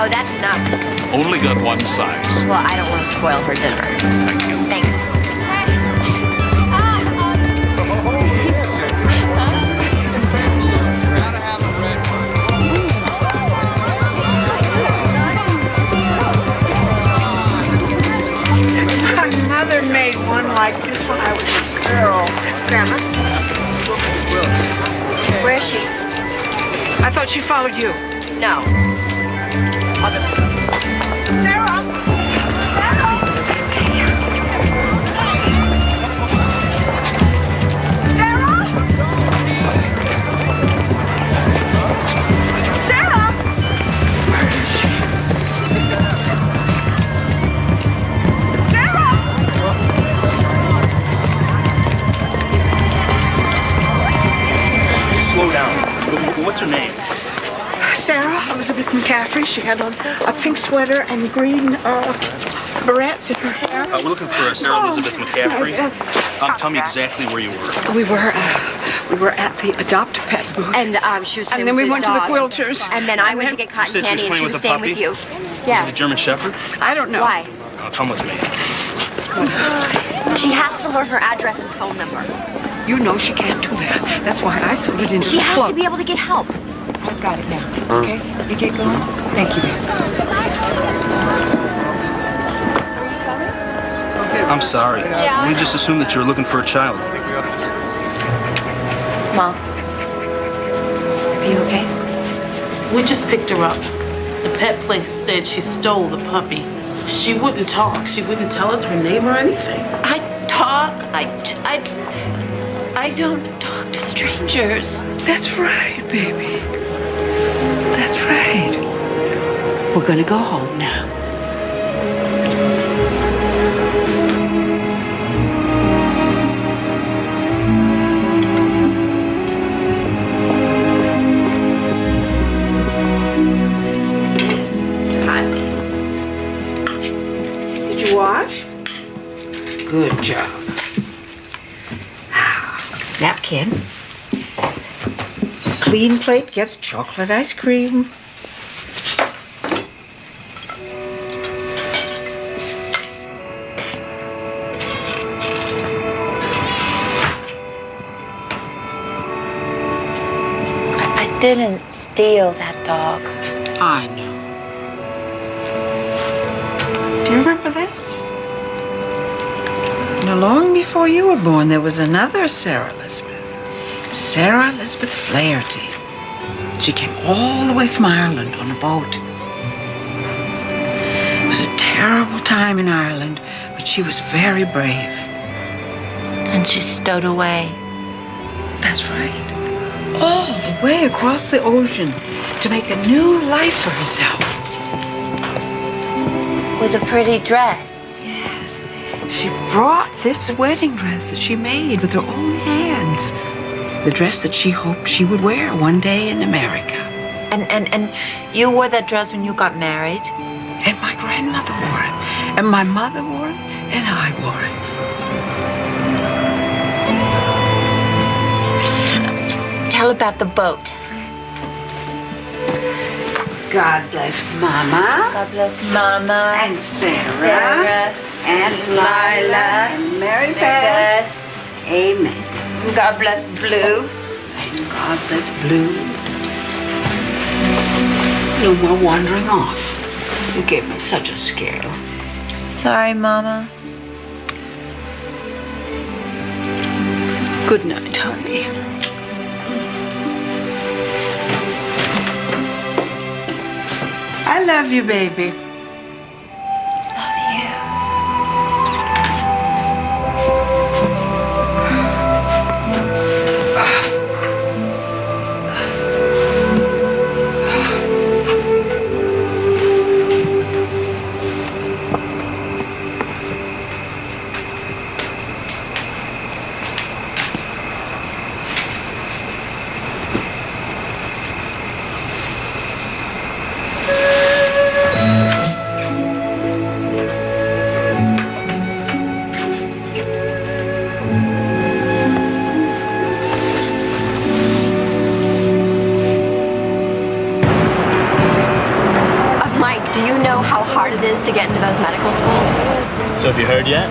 Oh, that's enough. Only got one size. Well, I don't want to spoil her dinner. Thank you. Thanks. My mother made one like this when I was a girl. Grandma? Where is she? I thought she followed you. No. I'll go this way. Sarah! Please let her be okay. Sarah! Sarah! Slow down. What's her name? Sarah Elizabeth McCaffrey. She had on a pink sweater and green barrettes in her hair. We're looking for Sarah Elizabeth McCaffrey. Tell me exactly where you were. We were at the Adopt a Pet booth. And she was playing And then with we the went to the dog. Quilters. And then I went to get cotton said she was candy and she playing was with the staying puppy? with you. Was Yeah. it a German Shepherd? I don't know. Why? Come with me. She has to learn her address and phone number. You know she can't do that. That's why I sold it into She the has club. to be able to get help. I've got it now. Okay? You get going? Thank you, babe. I'm sorry. We just assumed that you were looking for a child. Mom. Are you okay? We just picked her up. The pet place said she stole the puppy. She wouldn't talk. She wouldn't tell us her name or anything. I talk. I don't talk to strangers. That's right, baby. That's right. We're gonna go home now. Did you wash? Good job. Napkin. Clean plate gets chocolate ice cream. I didn't steal that dog. I know. Do you remember this? Now, long before you were born, there was another Sarah Elizabeth. Sarah Elizabeth Flaherty. She came all the way from Ireland on a boat. It was a terrible time in Ireland, but she was very brave. And she stowed away. That's right. All the way across the ocean to make a new life for herself. With a pretty dress. Yes. She brought this wedding dress that she made with her own hands. The dress that she hoped she would wear one day in America. And you wore that dress when you got married? And my grandmother wore it. And my mother wore it. And I wore it. Tell about the boat. God bless Mama. God bless Mama. And Sarah. And Lila. And Mary Beth. Amen. God bless Blue. And God bless Blue. No more wandering off. You gave me such a scare. Sorry, Mama. Good night, honey. I love you, baby. Love you. know how hard it is to get into those medical schools? So have you heard yet?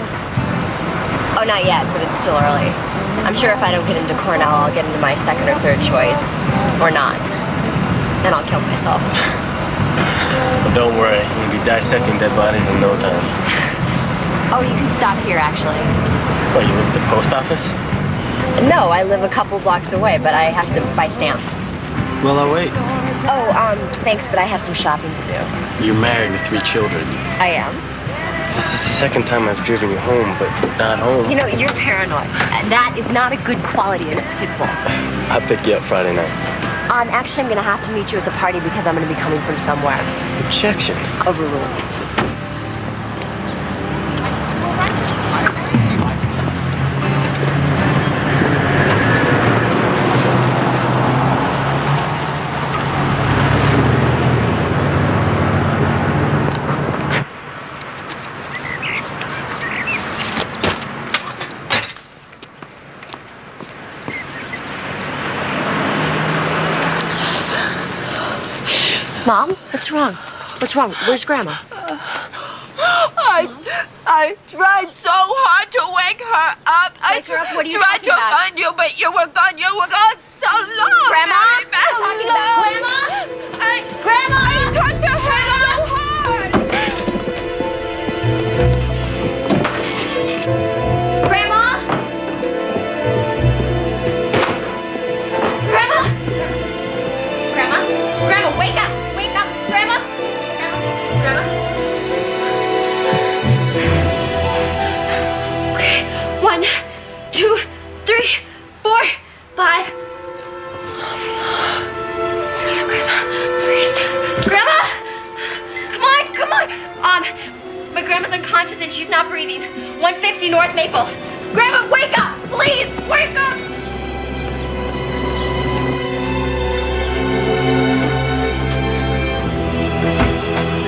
Oh, not yet, but it's still early. I'm sure if I don't get into Cornell, I'll get into my second or third choice. Or not. And I'll kill myself. Well, don't worry. You'll be dissecting dead bodies in no time. Oh, you can stop here, actually. What, you live at the post office? No, I live a couple blocks away, but I have to buy stamps. Well, I'll wait. Oh, thanks, but I have some shopping to do. You're married with 3 children. I am. This is the second time I've driven you home, but not home. You know, you're paranoid. That is not a good quality in a pit bull. I'll pick you up Friday night. Actually, I'm gonna have to meet you at the party because I'm gonna be coming from somewhere. Objection. Overruled. Mom, what's wrong? What's wrong? Where's Grandma? I tried so hard to wake her up. Wake her up? What are you tried talking to about? find you, but you were gone. You were gone so long. Grandma? Mary Beth. What are you talking about? Grandma? Grandma? I tried to her so hard. Grandma? Grandma? Grandma? Grandma, wake up! Wake up! Grandma? Grandma? Okay. 1, 2, 3, 4, 5. Grandma! Come on, come on! My grandma's unconscious and she's not breathing. 150 North Maple. Grandma, wake up! Please, wake up!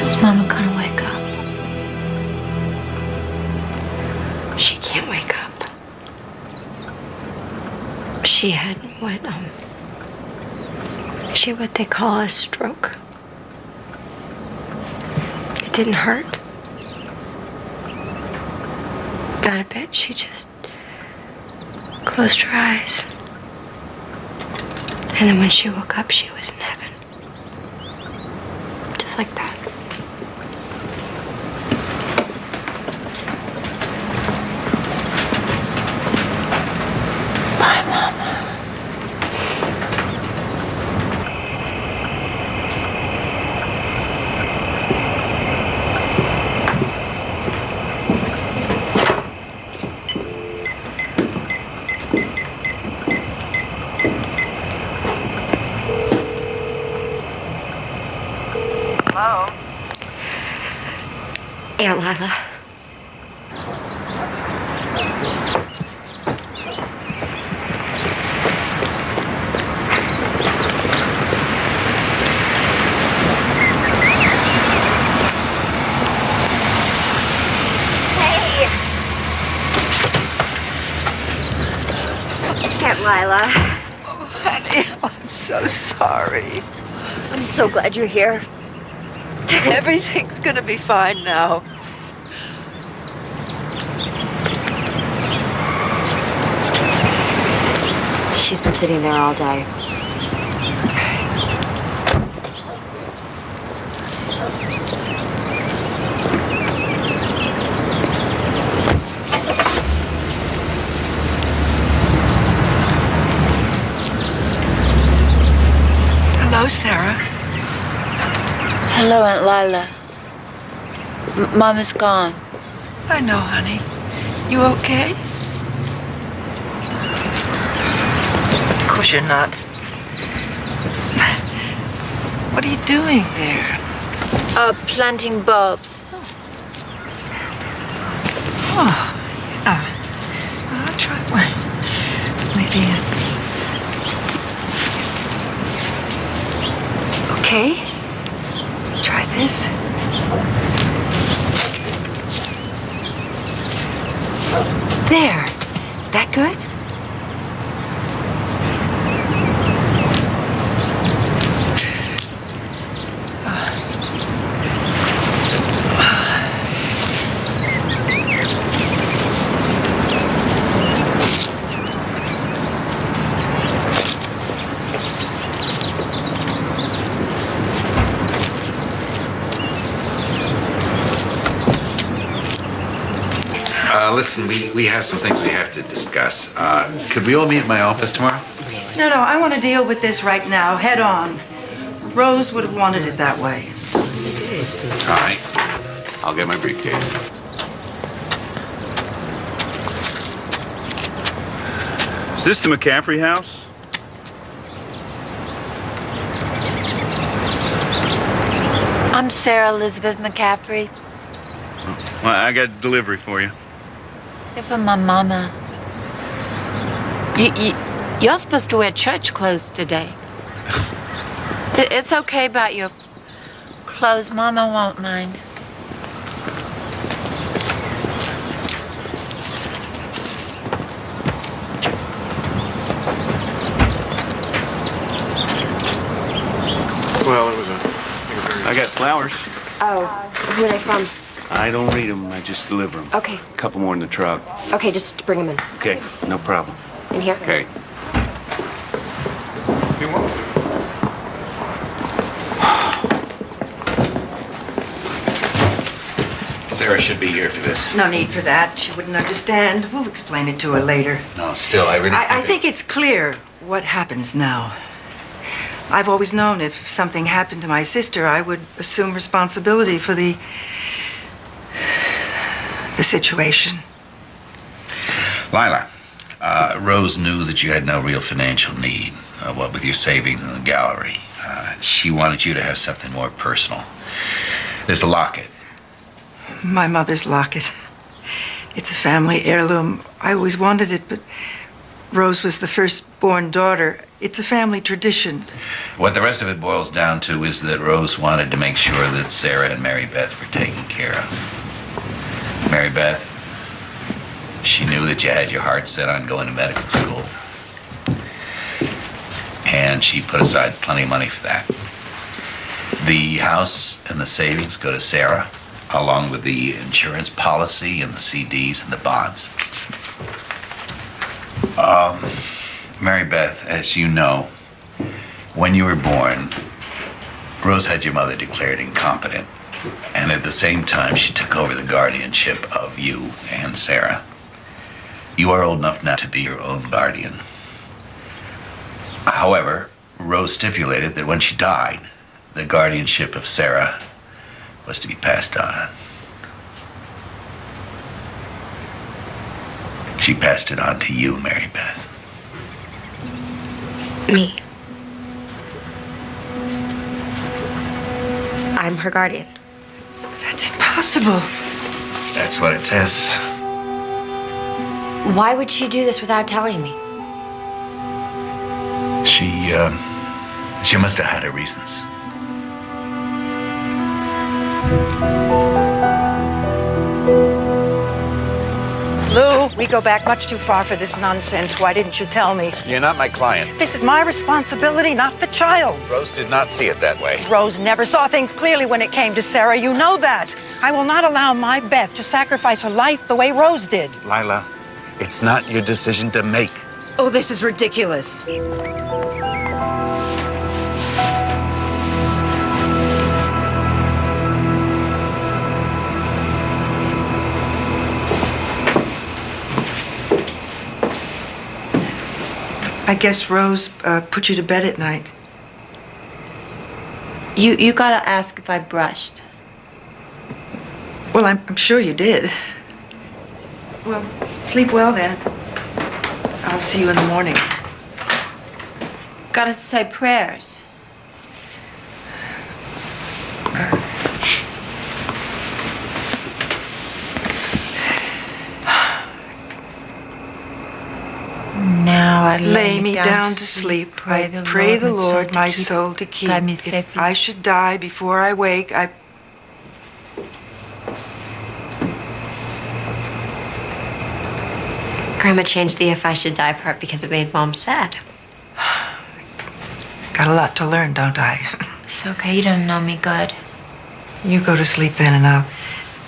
Is Mama gonna wake up? She can't wake up. She had what they call a stroke. It didn't hurt. Not a bit. She just closed her eyes. And then when she woke up, she was in heaven. Just like that. My Mama. Aunt Lila. Hey. Aunt Lila. Oh, honey, I'm so sorry. I'm so glad you're here. Everything's gonna be fine now. She's been sitting there all day. Hello, Sarah. Hello, Aunt Lila. Mama's gone. I know, honey. You okay? Of course you're not. What are you doing there? Planting bulbs. Oh, yeah. I'll try one. Maybe. Okay. Try this. There. That good? Listen, we have some things we have to discuss. Could we all meet at my office tomorrow? No, I want to deal with this right now, head on. Rose would have wanted it that way. All right. I'll get my briefcase. Is this the McCaffrey house? I'm Sarah Elizabeth McCaffrey. Well, I got a delivery for you. They're from my mama. You're supposed to wear church clothes today. It's okay about your clothes. Mama won't mind. Well, it was a... I got flowers. Oh, who are they from? I don't read them. I just deliver them. Okay. A couple more in the truck. Okay, just bring them in. Okay, no problem. In here? Okay. Sarah should be here for this. No need for that. She wouldn't understand. We'll explain it to her later. No, still, I really I think it's clear what happens now. I've always known if something happened to my sister, I would assume responsibility for the situation. Lila, Rose knew that you had no real financial need, what with your savings in the gallery. She wanted you to have something more personal. There's a locket. My mother's locket. It's a family heirloom. I always wanted it, but Rose was the firstborn daughter. It's a family tradition. What the rest of it boils down to is that Rose wanted to make sure that Sarah and Mary Beth were taken care of. Mary Beth, she knew that you had your heart set on going to medical school. And she put aside plenty of money for that. The house and the savings go to Sarah, along with the insurance policy and the CDs and the bonds. Mary Beth, as you know, when you were born, Rose had your mother declared incompetent. And at the same time, she took over the guardianship of you and Sarah. You are old enough now to be your own guardian. However, Rose stipulated that when she died, the guardianship of Sarah was to be passed on. She passed it on to you, Mary Beth. Me. I'm her guardian. That's impossible. That's what it says. Why would she do this without telling me? She must have had her reasons. Lou, we go back much too far for this nonsense. Why didn't you tell me? You're not my client. This is my responsibility, not the child's. Rose did not see it that way. Rose never saw things clearly when it came to Sarah. You know that. I will not allow my Beth to sacrifice her life the way Rose did. Lila, it's not your decision to make. Oh, this is ridiculous. I guess Rose put you to bed at night. You gotta ask if I brushed. Well, I'm sure you did. Well, sleep well then. I'll see you in the morning. Gotta say prayers. Now I lay me down to sleep. I pray the Lord my soul to keep. guide me If safely. I should die before I wake, Grandma changed the if I should die part because it made Mom sad. got a lot to learn, don't I? It's okay, you don't know me good. You go to sleep then, and I'll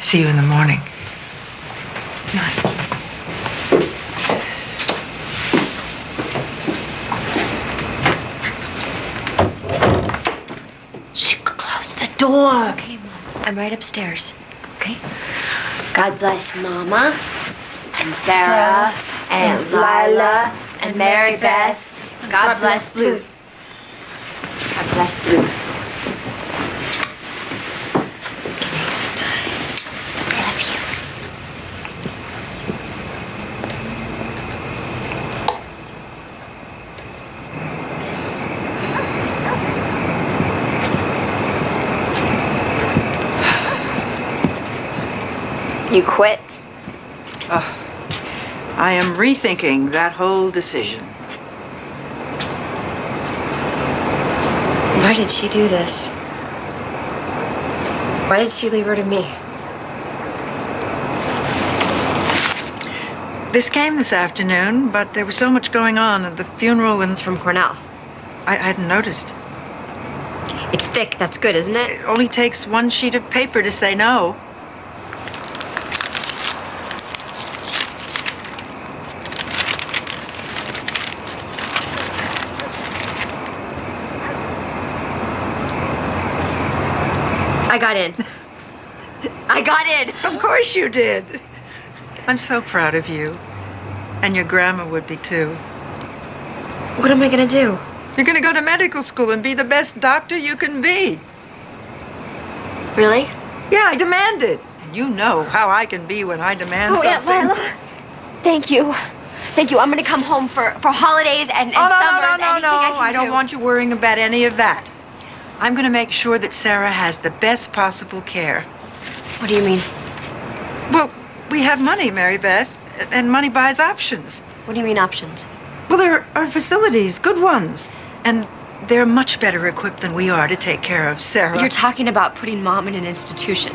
see you in the morning. Night. Close the door. It's okay, Mom. I'm right upstairs. Okay? God bless Mama, and Sarah and Lila and Mary Beth. God bless Blue. God bless Blue. I love you. You quit? I am rethinking that whole decision. Why did she do this? Why did she leave her to me? This came this afternoon, but there was so much going on at the funeral and... It's from Cornell. I hadn't noticed. It's thick. That's good, isn't it? It only takes one sheet of paper to say no. I got in. I got in. Of course you did. I'm so proud of you. And your grandma would be too. What am I gonna do? You're gonna go to medical school and be the best doctor you can be. Really? Yeah, I demand it. You know how I can be when I demand Oh, something. Aunt Lila. Thank you. Thank you. I'm gonna come home for holidays and Oh, no, summers. no, anything I can I don't do. want you worrying about any of that. I'm gonna make sure that Sarah has the best possible care. What do you mean? Well, we have money, Mary Beth, and money buys options. What do you mean options? Well, there are facilities, good ones, and they're much better equipped than we are to take care of Sarah. You're talking about putting Mom in an institution.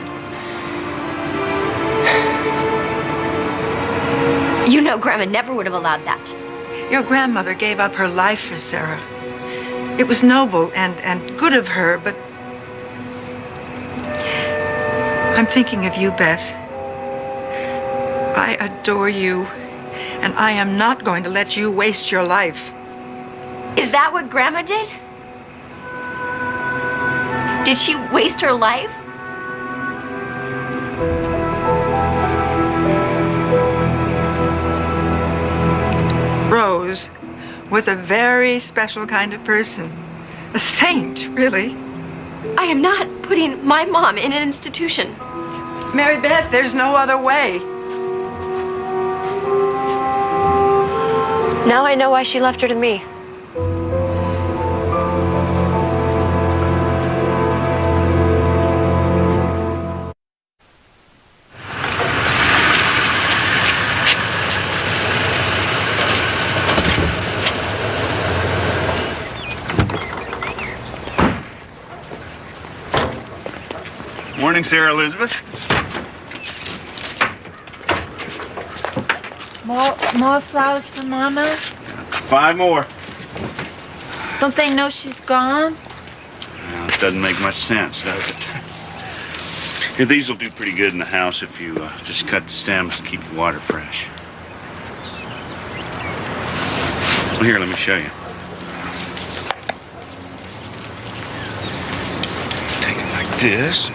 You know Grandma never would have allowed that. Your grandmother gave up her life for Sarah. It was noble and good of her, but I'm thinking of you, Beth. I adore you, and I am not going to let you waste your life. Is that what Grandma did? Did she waste her life? Rose was a very special kind of person. A saint, really. I am not putting my mom in an institution. Mary Beth, there's no other way. Now I know why she left her to me. Morning, Sarah Elizabeth. More flowers for Mama? 5 more. Don't they know she's gone? Well, it doesn't make much sense, does it? Here, these will do pretty good in the house if you just cut the stems and keep the water fresh. Well, here, let me show you. Take it like this.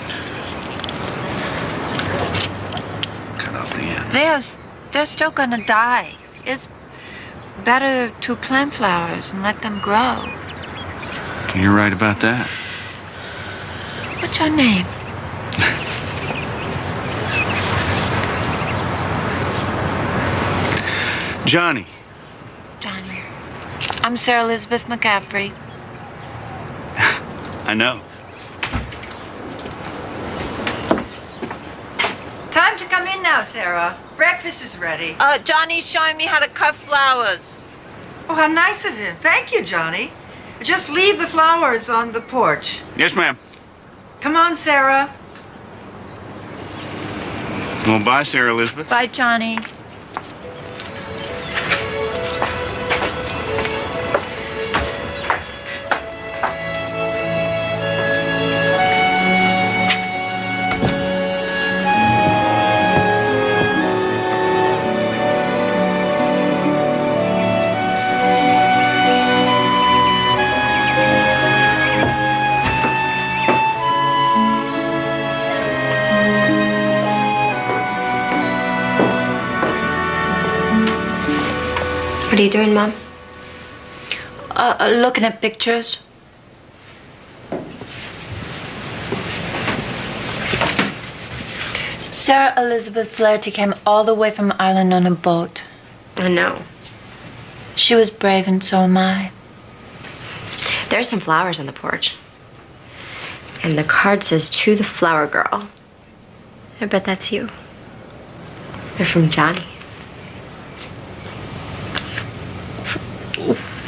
Cut off the end. They're still gonna die. It's better to plant flowers and let them grow. You're right about that. What's your name? Johnny. Johnny. I'm Sarah Elizabeth McCaffrey. I know. Time to come in now, Sarah. Breakfast is ready. Johnny's showing me how to cut flowers. Oh, how nice of him. Thank you, Johnny. Just leave the flowers on the porch. Yes, ma'am. Come on, Sarah. Well, bye, Sarah Elizabeth. Bye, Johnny. are you doing, Mom? Looking at pictures. Sarah Elizabeth Flaherty came all the way from Ireland on a boat. I know. She was brave, and so am I. There's some flowers on the porch. And the card says, "To the flower girl." I bet that's you. They're from Johnny.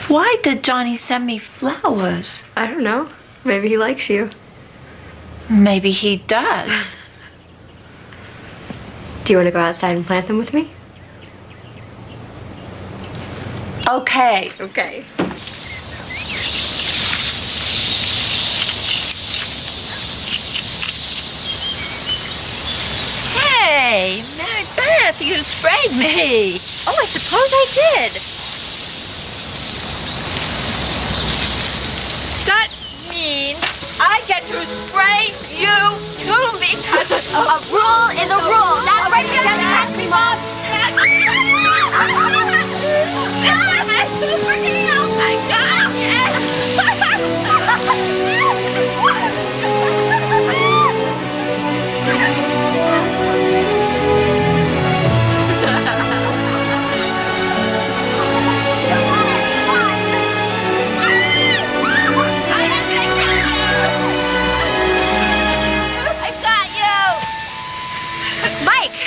Why did Johnny send me flowers? I don't know. Maybe he likes you. Maybe he does. Do you want to go outside and plant them with me? Okay. Okay. Hey, Mary Beth, you sprayed me. Oh, I suppose I did. That means I get to spray you too because A rule is a rule. That's right, you just catch me, Mom. Oh my God! I got you. Mike.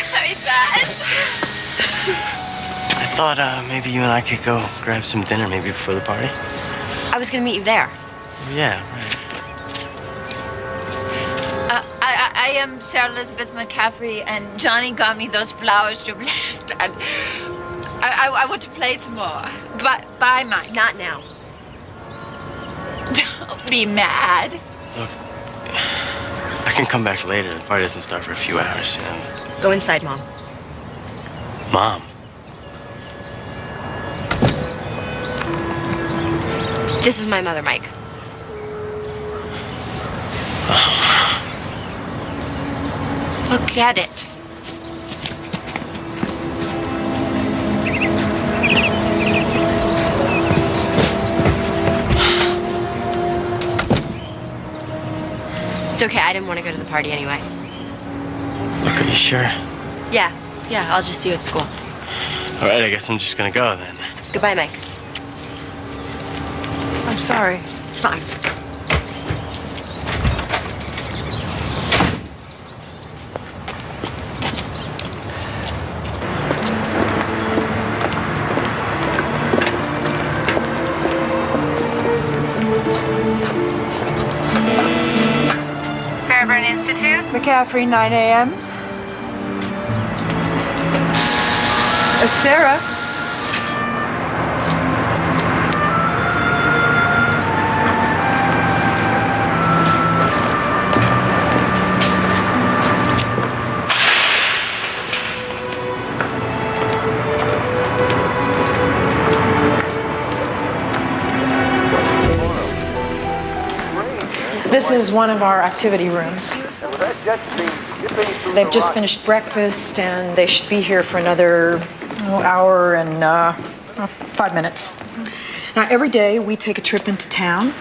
I thought maybe you and I could go grab some dinner maybe before the party. I was gonna meet you there. Yeah, right. I am Sarah Elizabeth McCaffrey, and Johnny got me those flowers to plant, and I want to play some more. But bye, Mike. Not now. Don't be mad. Look, I can come back later. The party doesn't start for a few hours, you know. Go inside, Mom. Mom. This is my mother, Mike. Forget it. It's okay. I didn't want to go to the party anyway. Look, are you sure? Yeah. I'll just see you at school. All right, I guess I'm just gonna go then. Goodbye, Mike. I'm sorry. It's fine. Fairburn Institute? McCaffrey, 9 a.m. Sarah? This is one of our activity rooms. They've just finished breakfast and they should be here for another hour and 5 minutes. Now, every day we take a trip into town,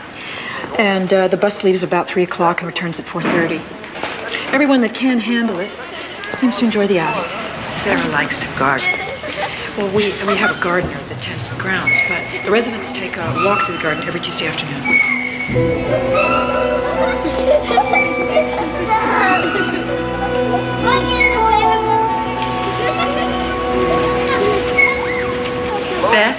and the bus leaves about 3 o'clock and returns at 4:30. Everyone that can handle it seems to enjoy the outing. Sarah likes to garden. Well, we have a gardener that tends the grounds, but the residents take a walk through the garden every Tuesday afternoon. Beth,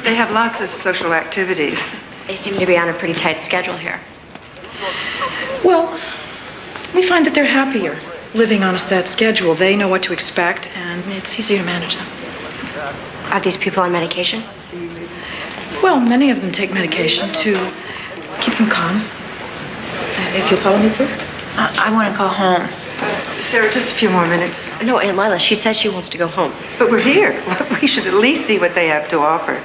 they have lots of social activities. They seem to be on a pretty tight schedule here. Well, we find that they're happier living on a set schedule. They know what to expect, and it's easier to manage them. Are these people on medication? Well, many of them take medication to keep them calm. If you'll follow me, please. I want to go home. Sarah, just a few more minutes. No, Aunt Lila, she says she wants to go home. But we're here. We should at least see what they have to offer.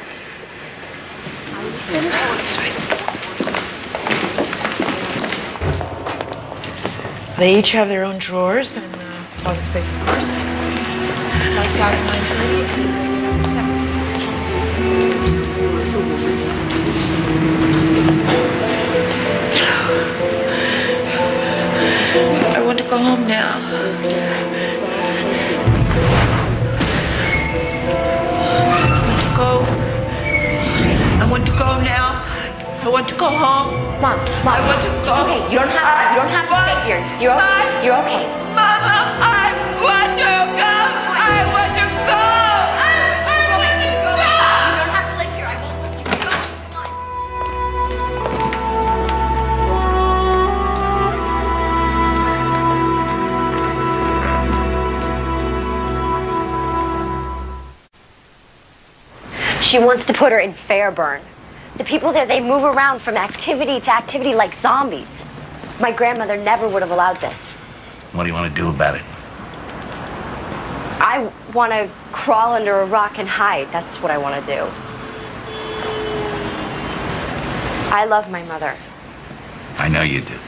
This way. They each have their own drawers and closet space, of course. Lights out at 9:30 and 7. I want to go home now. I want to go now. I want to go home. Mom, I want to go. It's okay. You don't have to stay here. You're okay. Mama, I want to go. I want to go. I want to go. You don't have to live here. I won't let you go. Come on. She wants to put her in Fairburn. The people there, they move around from activity to activity like zombies. My grandmother never would have allowed this. What do you want to do about it? I want to crawl under a rock and hide. That's what I want to do. I love my mother. I know you do.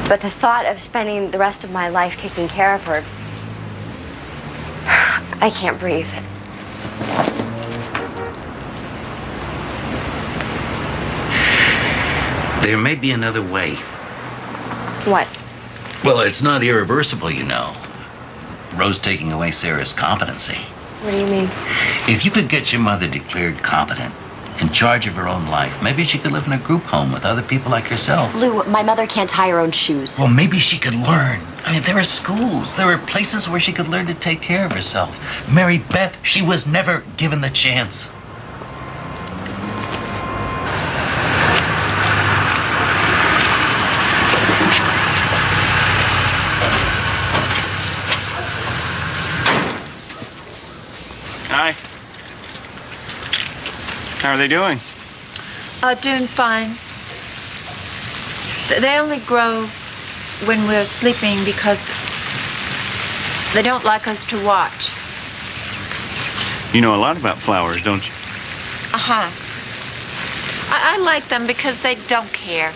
But the thought of spending the rest of my life taking care of her, I can't breathe. There may be another way. What? Well, it's not irreversible, you know. Rose taking away Sarah's competency. What do you mean? If you could get your mother declared competent, in charge of her own life, maybe she could live in a group home with other people like yourself. Lou, my mother can't tie her own shoes. Well, maybe she could learn. I mean, there are schools. There are places where she could learn to take care of herself. Mary Beth, she was never given the chance. Hi. How are they doing? Doing fine. They only grow when we're sleeping because they don't like us to watch. You know a lot about flowers, don't you? Uh-huh. I like them because they don't care.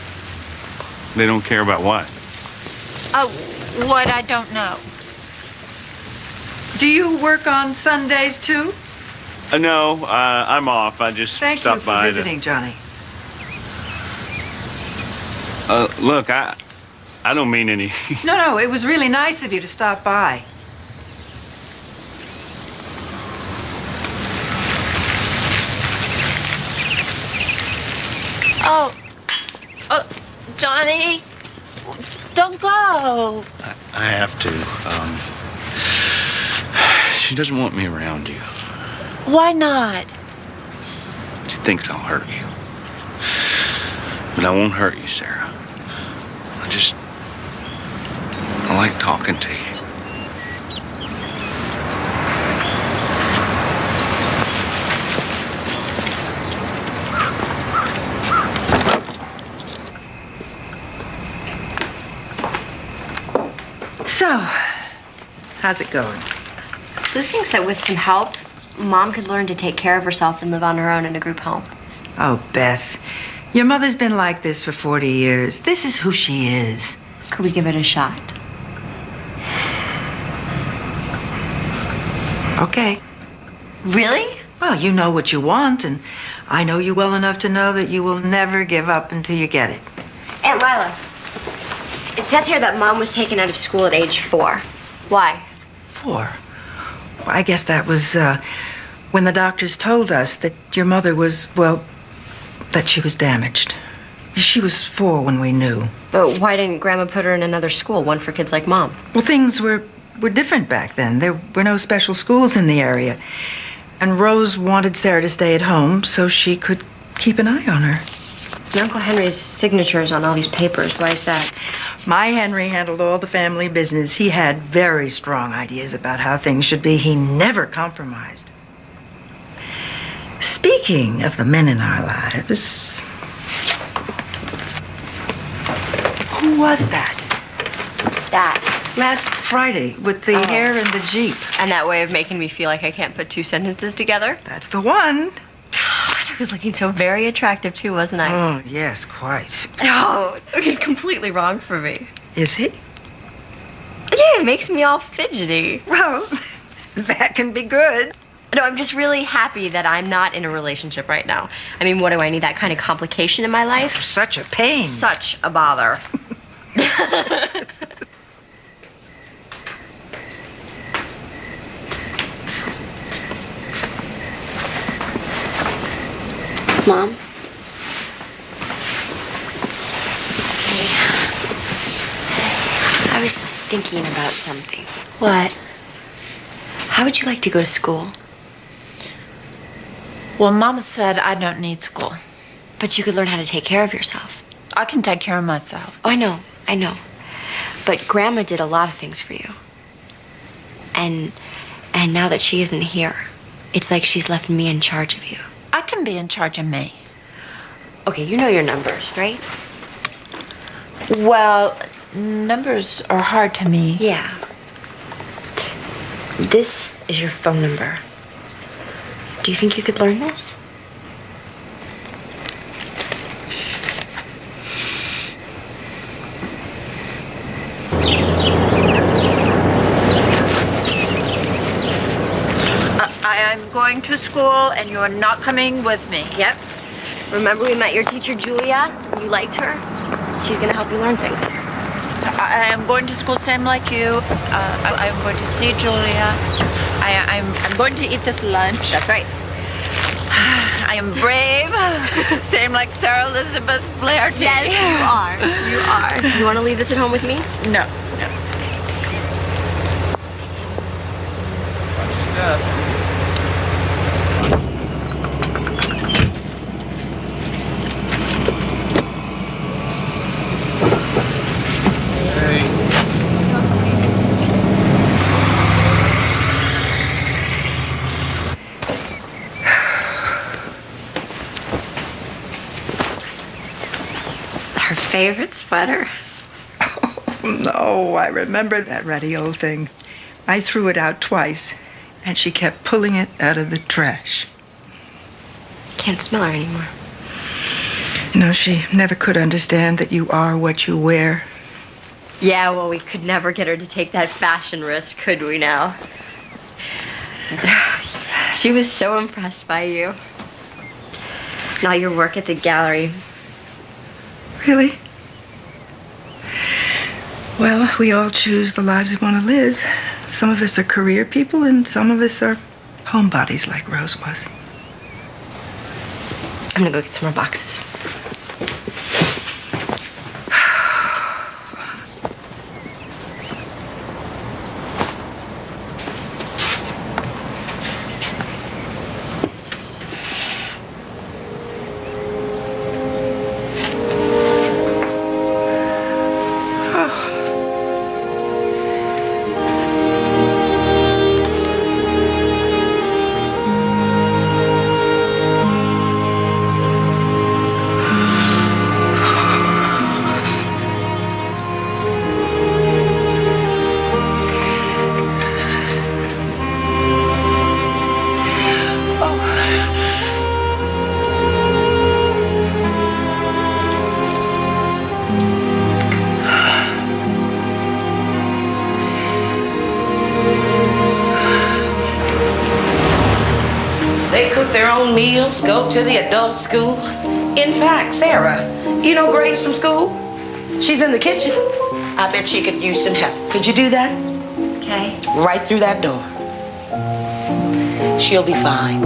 They don't care about what? What I don't know. Do you work on Sundays too? No, I'm off. I just Thank you stopped for by. visiting, Johnny. Look, I don't mean any. No, it was really nice of you to stop by. Johnny, don't go. I have to. She doesn't want me around you. Why not? She thinks I'll hurt you. But I won't hurt you, Sarah. I like talking to you. So, how's it going? Lou thinks that with some help, Mom could learn to take care of herself and live on her own in a group home. Oh, Beth, your mother's been like this for 40 years. This is who she is. Could we give it a shot? Okay. Really? Well, you know what you want, and I know you well enough to know that you will never give up until you get it. Aunt Lila, it says here that Mom was taken out of school at age 4. Why? 4? Well, I guess that was when the doctors told us that your mother was, well, that she was damaged. She was 4 when we knew. But why didn't Grandma put her in another school, one for kids like Mom? Well, things were different back then. There were no special schools in the area. And Rose wanted Sarah to stay at home so she could keep an eye on her. And Uncle Henry's signatures on all these papers. Why is that? My Henry handled all the family business. He had very strong ideas about how things should be. He never compromised. Speaking of the men in our lives, who was that? That. Last Friday with the hair and the Jeep. And that way of making me feel like I can't put 2 sentences together? That's the one. I was looking so very attractive too, wasn't I? Oh, yes, quite. Oh, he's completely wrong for me. Is he? Yeah, it makes me all fidgety. Well, that can be good. No, I'm just really happy that I'm not in a relationship right now. I mean, what do I need? That kind of complication in my life? Such a pain. Such a bother. Mom? I was thinking about something. What? How would you like to go to school? Well, Mama said I don't need school. But you could learn how to take care of yourself. I can take care of myself. Oh, I know. But Grandma did a lot of things for you. And now that she isn't here, it's like she's left me in charge of you. I can be in charge of me. Okay, you know your numbers, right? Well, numbers are hard to me. Yeah. This is your phone number. Do you think you could learn this? I am going to school and you're not coming with me. Yep. Remember we met your teacher, Julia? You liked her? She's gonna help you learn things. I am going to school same like you. I'm going to see Julia. I'm going to eat this lunch. That's right. I am brave. Same like Sarah Elizabeth Flaherty. Yes, you are. You want to leave this at home with me? No. Her favorite sweater. No, I remember that ratty old thing. I threw it out twice, and she kept pulling it out of the trash. Can't smell her anymore. You know, she never could understand that you are what you wear. Yeah, well, we could never get her to take that fashion risk, could we now? She was so impressed by you. Now your work at the gallery. Really? Well, we all choose the lives we want to live. Some of us are career people, and some of us are homebodies like Rose was. I'm gonna go get some more boxes. Their own meals, go to the adult school. In fact, Sarah, you know Grace from school? She's in the kitchen. I bet she could use some help. Could you do that? Okay. Right through that door. She'll be fine.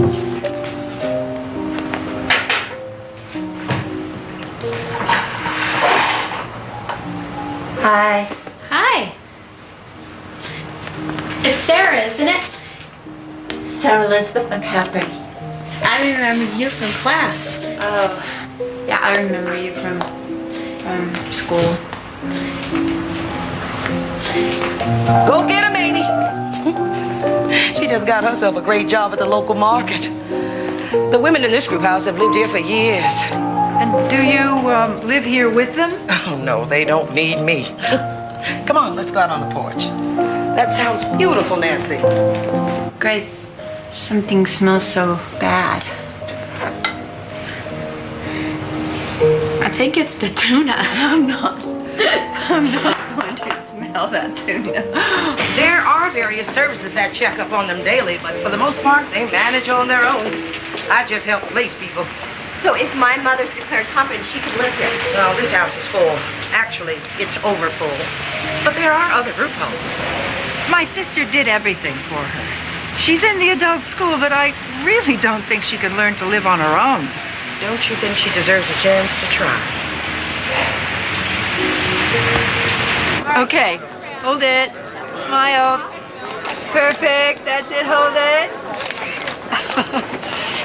Hi. Hi. It's Sarah, isn't it? Sarah Elizabeth McCaffrey. I remember you from class. Oh, yeah, I remember you from school. Go get her, Mamie. She just got herself a great job at the local market. The women in this group house have lived here for years. And do you live here with them? Oh, no, they don't need me. Come on, let's go out on the porch. That sounds beautiful, Nancy. Grace, something smells so bad. I think it's the tuna. I'm not going to. smell that tuna. There are various services that check up on them daily, but for the most part, they manage on their own. I just help police people. So if my mother's declared competent, she could live here? Well, this house is full. Actually, it's over full. But there are other group homes. My sister did everything for her. She's in the adult school, but I really don't think she could learn to live on her own. Don't you think she deserves a chance to try? Okay, hold it. Smile. Perfect. That's it. Hold it.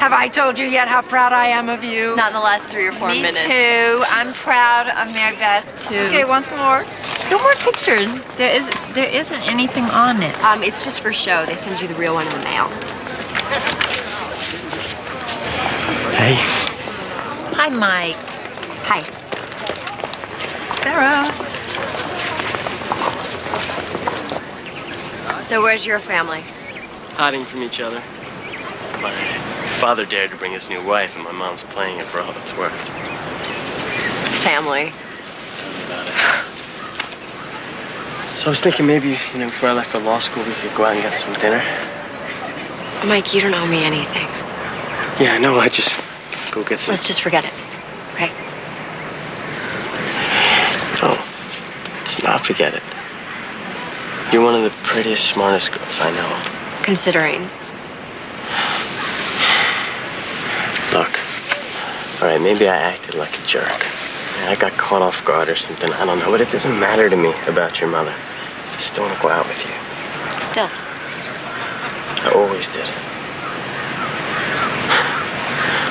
Have I told you yet how proud I am of you? Not in the last 3 or 4 minutes. Me too. I'm proud of Mary Beth too. Okay, once more. No more pictures. There isn't anything on it. It's just for show. They send you the real one in the mail. Hey. Hi, Mike. Hi. Sarah. So where's your family? Hiding from each other. My father dared to bring his new wife, and my mom's playing it for all it's worth. Family. Tell me about it. So I was thinking maybe, before I left for law school, we could go out and get some dinner. Mike, you don't owe me anything. Yeah, I know. I just go get some. Let's just forget it, okay? Oh, let's not forget it. You're one of the prettiest, smartest girls I know. Considering. Look, all right, maybe I acted like a jerk. I got caught off guard or something, I don't know, but it doesn't matter to me about your mother. I still want to go out with you. Still. I always did.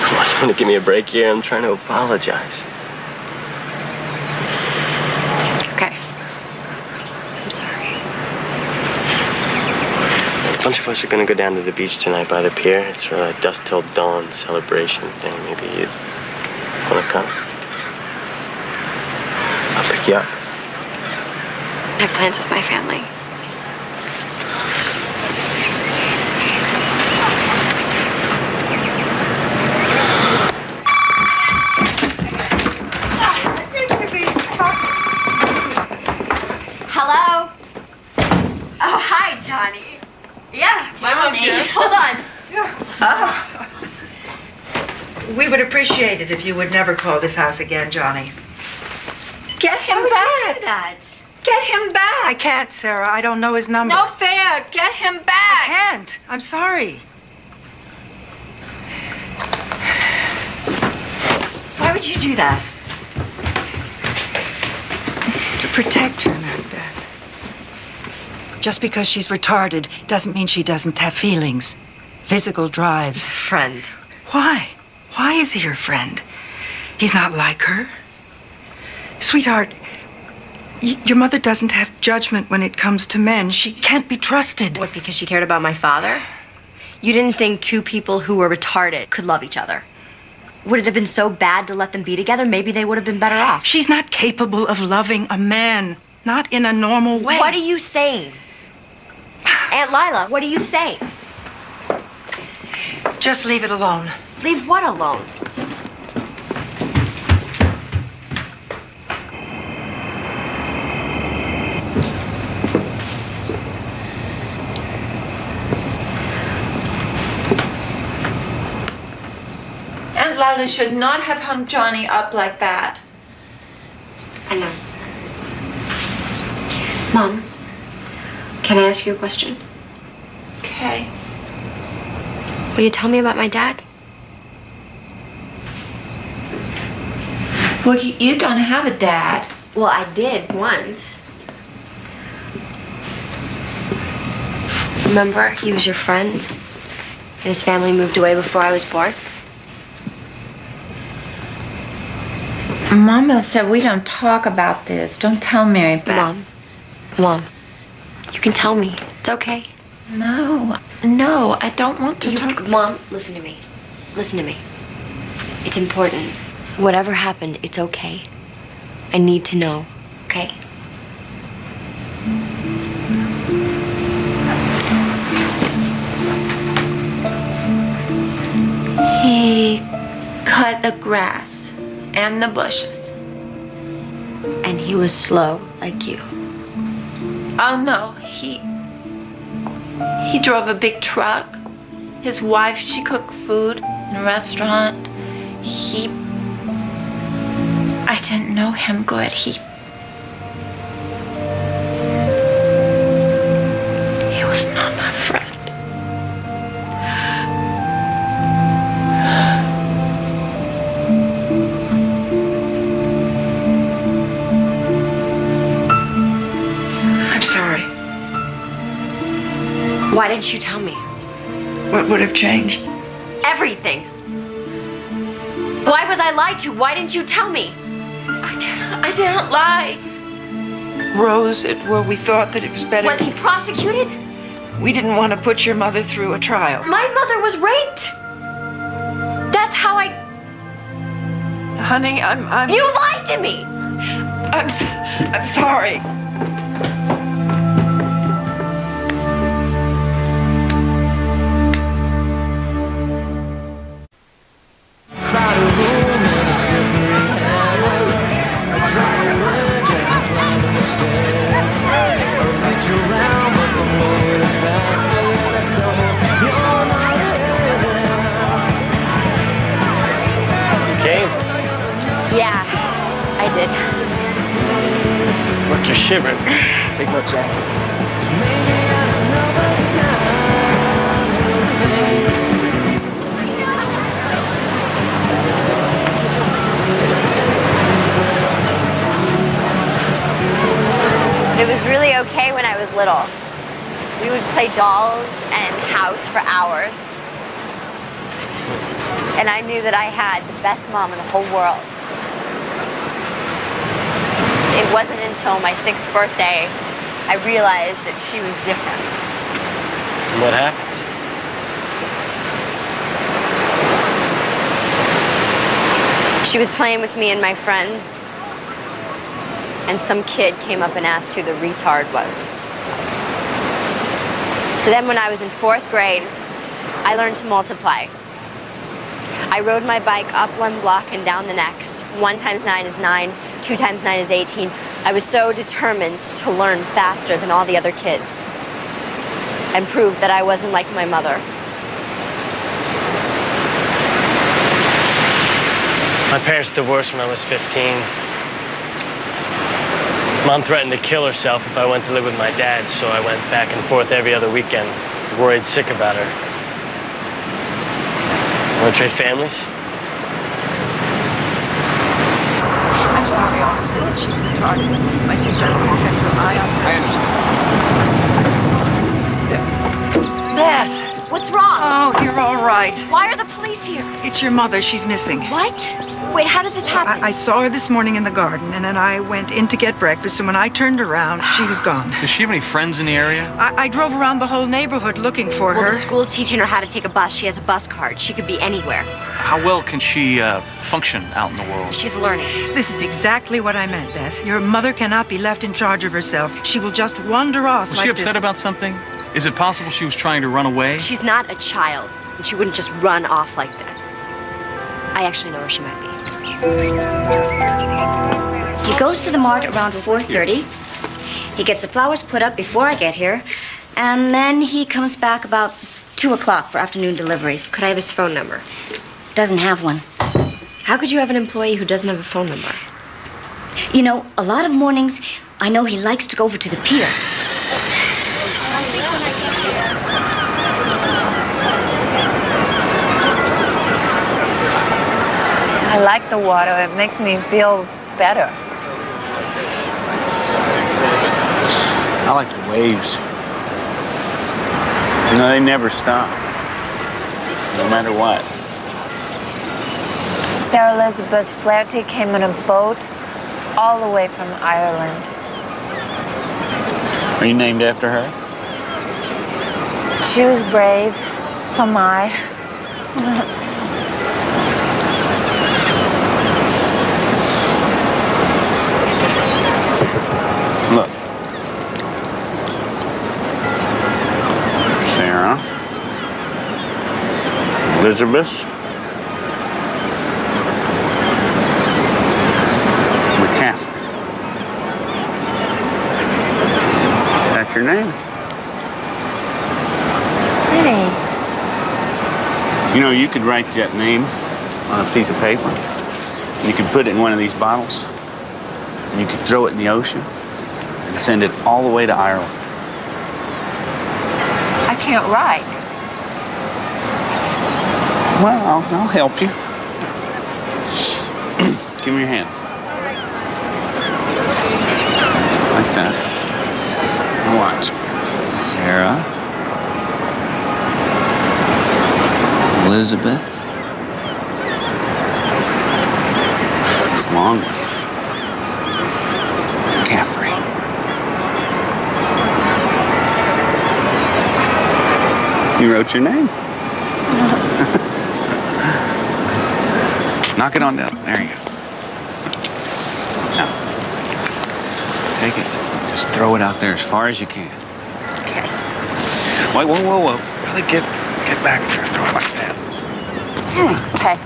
Come on, you want to give me a break here? I'm trying to apologize. Okay. I'm sorry. A bunch of us are going to go down to the beach tonight by the pier. It's for a dusk till dawn celebration thing. Maybe you'd want to come? I'll pick you up. I have plans with my family. Hello? Oh, hi, Johnny. Yeah, Johnny. Hold on. We would appreciate it if you would never call this house again, Johnny. Get him Why would back. you do that? Get him back. I can't, Sarah. I don't know his number. No fair. Get him I back. can't. I'm sorry. Why would you do that? To protect her, Mary Beth. Just because she's retarded doesn't mean she doesn't have feelings. Physical drives. Friend. Why? Why is he her friend? He's not like her. Sweetheart, your mother doesn't have judgment when it comes to men. She can't be trusted. What, because she cared about my father? You didn't think 2 people who were retarded could love each other? Would it have been so bad to let them be together? Maybe they would have been better off. She's not capable of loving a man. Not in a normal way. What are you saying? Aunt Lila, what are you saying? Just leave it alone. Leave what alone? Aunt Lila should not have hung Johnny up like that. I know. Mom, can I ask you a question? Okay. Will you tell me about my dad? Well, you don't have a dad. Well, I did once. Remember, he was your friend? And his family moved away before I was born? Mama said we don't talk about this. Don't tell Mary Beth. Mom, you can tell me. It's okay. No, I don't want to talk. Mom, listen to me. Listen to me. It's important. Whatever happened, it's okay. I need to know, okay? He cut the grass and the bushes. And he was slow, like you. Oh, no, he drove a big truck. His wife, she cooked food in a restaurant. I didn't know him good. He was not my friend. I'm sorry. Why didn't you tell me? What would have changed? Everything. Why was I lied to? Why didn't you tell me? I didn't lie. Rose, we thought that it was better. Was he prosecuted? We didn't want to put your mother through a trial. My mother was raped. That's how I... Honey, I'm... You lied to me! I'm sorry. Yeah, I did. Look, you're shivering. Take my jacket. It was really okay when I was little. We would play dolls and house for hours. And I knew that I had the best mom in the whole world. It wasn't until my 6th birthday I realized that she was different. What happened? She was playing with me and my friends, and some kid came up and asked who the retard was. So then when I was in 4th grade, I learned to multiply. I rode my bike up one block and down the next. 1 times 9 is 9, 2 times 9 is 18. I was so determined to learn faster than all the other kids and prove that I wasn't like my mother. My parents divorced when I was 15. Mom threatened to kill herself if I went to live with my dad, so I went back and forth every other weekend, worried sick about her. Want to trade families? I'm sorry, officer, that she's retarded. My sister always kept her eye on her. I understand. Beth! What's wrong? Oh, you're all right. Why are the police here? It's your mother. She's missing. What? Wait, how did this happen? I saw her this morning in the garden, and then I went in to get breakfast, and when I turned around, she was gone. Does she have any friends in the area? I drove around the whole neighborhood looking for her. Well, the school's teaching her how to take a bus. She has a bus card. She could be anywhere. How well can she function out in the world? She's learning. This is exactly what I meant, Beth. Your mother cannot be left in charge of herself. She will just wander off Was like she upset this. about something? Is it possible she was trying to run away? She's not a child, and she wouldn't just run off like that. I actually know where she might be. He goes to the mart around 4:30. He gets the flowers put up before I get here, and then he comes back about 2 o'clock for afternoon deliveries. Could I have his phone number? Doesn't have one. How could you have an employee who doesn't have a phone number? You know, a lot of mornings, I know he likes to go over to the pier. I like the water. It makes me feel better. I like the waves. You know, they never stop. No matter what. Sarah Elizabeth Flaherty came on a boat all the way from Ireland. Are you named after her? She was brave. So am I. Look. Sarah. Elizabeth. We're Catholic. your name. It's pretty. You know, you could write that name on a piece of paper. And you could put it in one of these bottles. And you could throw it in the ocean and send it all the way to Ireland. I can't write. Well, I'll help you. Give me your hand. Like that. Now watch. Sarah. Elizabeth. It's a long one. McCaffrey. You wrote your name. Knock it on down. There you go. Now, take it. Just throw it out there as far as you can. Okay. Wait, whoa. Really get back there. Throw it like that. Okay.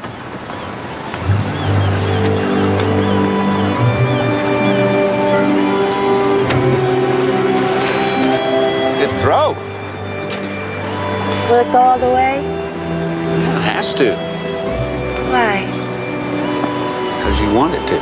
Good throw. Will it go all the way? It has to. Why? Because you want it to.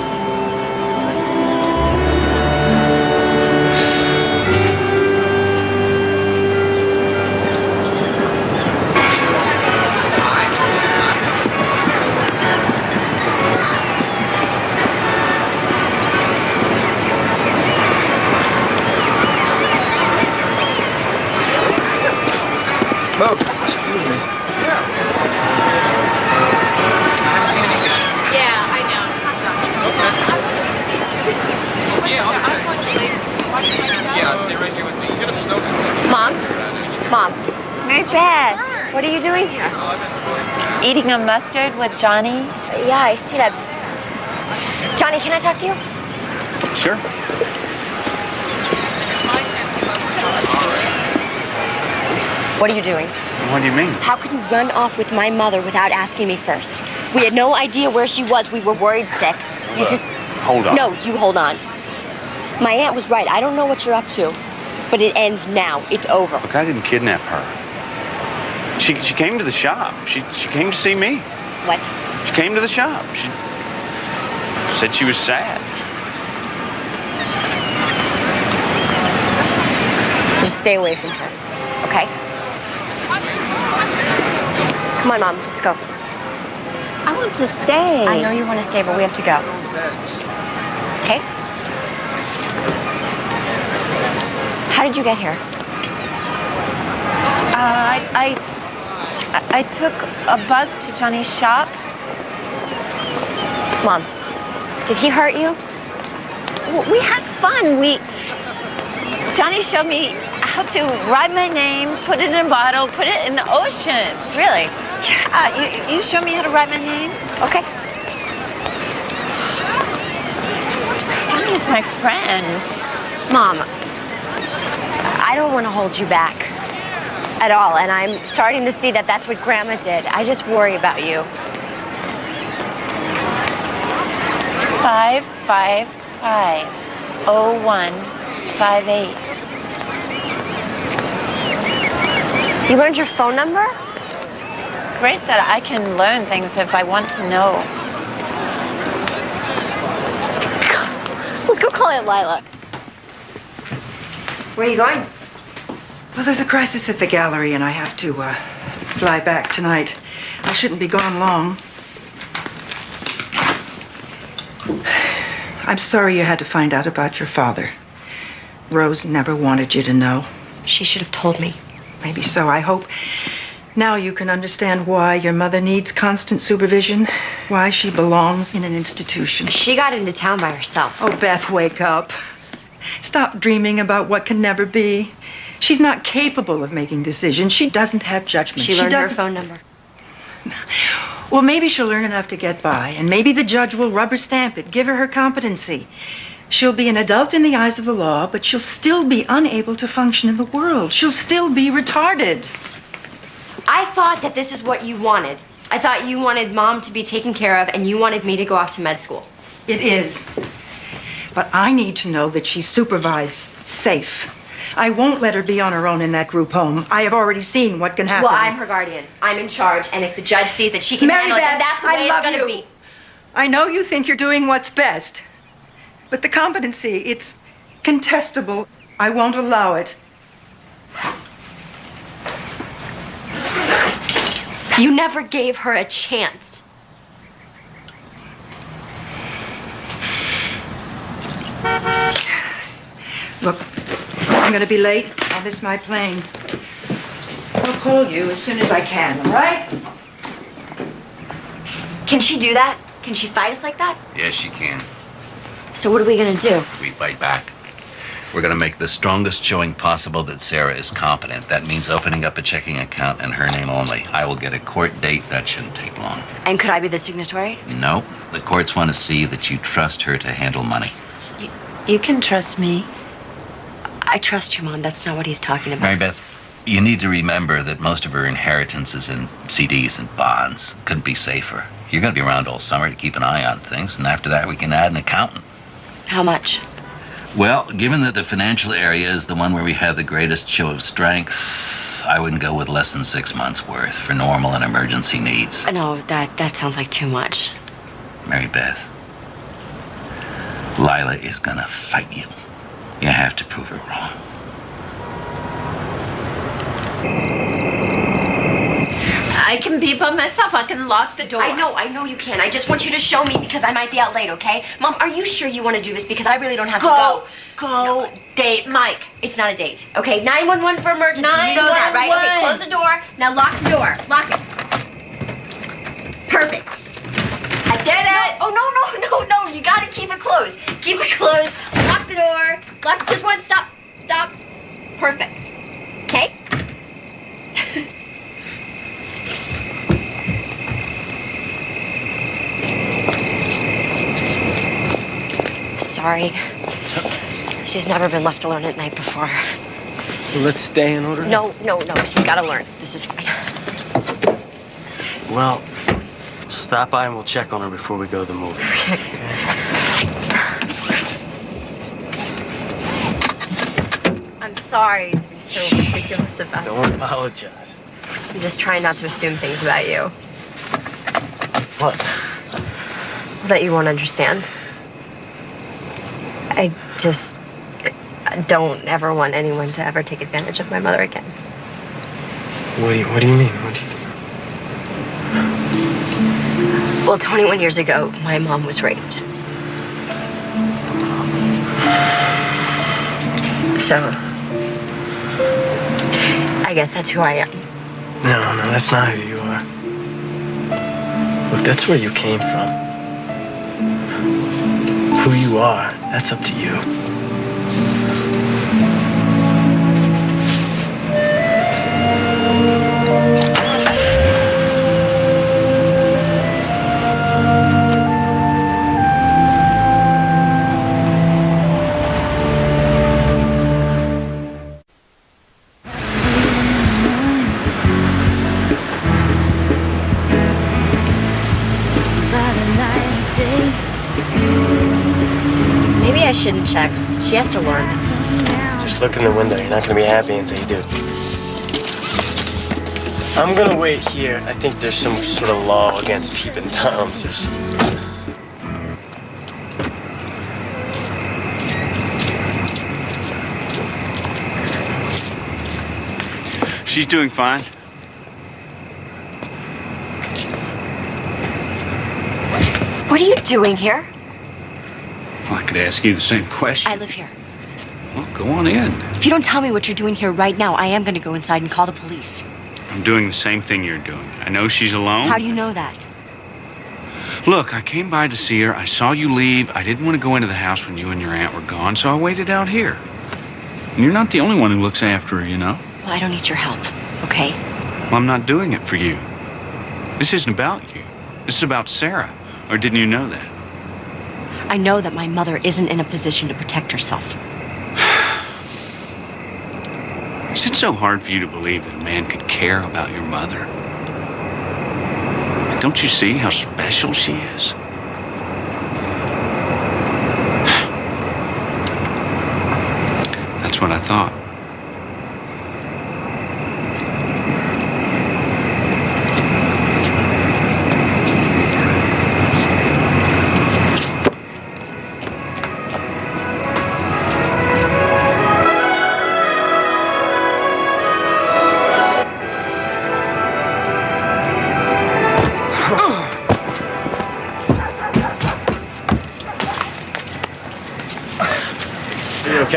Oh, excuse me. Yeah, I know. Yeah, stay right here with me. You got a snow cone. Mom. Mary Beth, What are you doing here? eating a mustard with Johnny? Yeah, I see that. Johnny, can I talk to you? Sure. What are you doing? What do you mean? How could you run off with my mother without asking me first? We had no idea where she was. We were worried sick. You just... Hold on. No, you hold on. My aunt was right. I don't know what you're up to, but it ends now. It's over. Look, I didn't kidnap her. She came to the shop. She came to see me. What? She came to the shop. She said she was sad. Just stay away from her, okay? Come on, Mom. Let's go. I want to stay. I know you want to stay, but we have to go. Okay? How did you get here? I took a bus to Johnny's shop. Mom, did he hurt you? We had fun. Johnny showed me how to write my name, put it in a bottle, put it in the ocean. Really? Yeah. You show me how to write my name? Okay. Johnny is my friend. Mom, I don't want to hold you back at all, and I'm starting to see that that's what Grandma did. I just worry about you. 555-0158. You learned your phone number? Grace said I can learn things if I want to know. Let's go call Aunt Lila. Where are you going? Well, there's a crisis at the gallery, and I have to fly back tonight. I shouldn't be gone long. I'm sorry you had to find out about your father. Rose never wanted you to know. She should have told me. Maybe so. I hope now you can understand why your mother needs constant supervision, why she belongs in an institution. She got into town by herself. Oh, Beth, wake up. Stop dreaming about what can never be. She's not capable of making decisions. She doesn't have judgment. She learned her phone number. Well, maybe she'll learn enough to get by, and maybe the judge will rubber stamp it, give her her competency. She'll be an adult in the eyes of the law, but she'll still be unable to function in the world. She'll still be retarded. I thought that this is what you wanted. I thought you wanted Mom to be taken care of, and you wanted me to go off to med school. It is. But I need to know that she's supervised, safe. I won't let her be on her own in that group home. I have already seen what can happen. Well, I'm her guardian. I'm in charge, and if the judge sees that she can handle it, then that's the way it's going to be. I know you think you're doing what's best, but the competency, it's contestable. I won't allow it. You never gave her a chance. Look, I'm going to be late. I'll miss my plane. I'll call you as soon as I can, all right? Can she do that? Can she fight us like that? Yes, she can. So what are we going to do? We fight back. We're going to make the strongest showing possible that Sarah is competent. That means opening up a checking account in her name only. I will get a court date. That shouldn't take long. And could I be the signatory? No. The courts want to see that you trust her to handle money. You can trust me. I trust your Mom. That's not what he's talking about. Mary Beth, you need to remember that most of her inheritance is in CDs and bonds. Couldn't be safer. You're going to be around all summer to keep an eye on things, and after that we can add an accountant. How much? Well, given that the financial area is the one where we have the greatest show of strength, I wouldn't go with less than 6 months' worth for normal and emergency needs. No, that sounds like too much. Mary Beth, Lila is going to fight you. You have to prove her wrong. I can be by myself. I can lock the door. I know you can. I just want you to show me because I might be out late, okay? Mom, are you sure you want to do this? Because I really don't have to go. Go. Date Mike. It's not a date, okay? 911 for emergency. You know that, right? Okay, close the door. Now lock the door. Lock it. Perfect. I did it. Oh, no. You gotta keep it closed. Keep it closed. Lock the door. Lock, just one. Stop. Perfect. Okay? Sorry. It's okay. She's never been left alone at night before. Let's stay in order. No. She's gotta learn. This is fine. Well, stop by and we'll check on her before we go to the movie. Okay. I'm sorry to be so ridiculous about Don't this. apologize. I'm just trying not to assume things about you What? that you won't understand. I don't ever want anyone to ever take advantage of my mother again. What do you mean? Well, 21 years ago, my mom was raped. So, I guess that's who I am. No, that's not who you are. Look, that's where you came from. Who you are, that's up to you. Maybe I shouldn't check. She has to learn. Just look in the window. You're not gonna be happy until you do. I'm gonna wait here. I think there's some sort of law against peeping Toms or something. She's doing fine. What are you doing here? Well, I could ask you the same question. I live here. Well, go on in. If you don't tell me what you're doing here right now, I am going to go inside and call the police. I'm doing the same thing you're doing. I know she's alone. How do you know that? Look, I came by to see her. I saw you leave. I didn't want to go into the house when you and your aunt were gone, so I waited out here. And you're not the only one who looks after her, you know? Well, I don't need your help, okay? Well, I'm not doing it for you. This isn't about you. This is about Sarah. Or didn't you know that? I know that my mother isn't in a position to protect herself. Is it so hard for you to believe that a man could care about your mother? Don't you see how special she is? That's what I thought.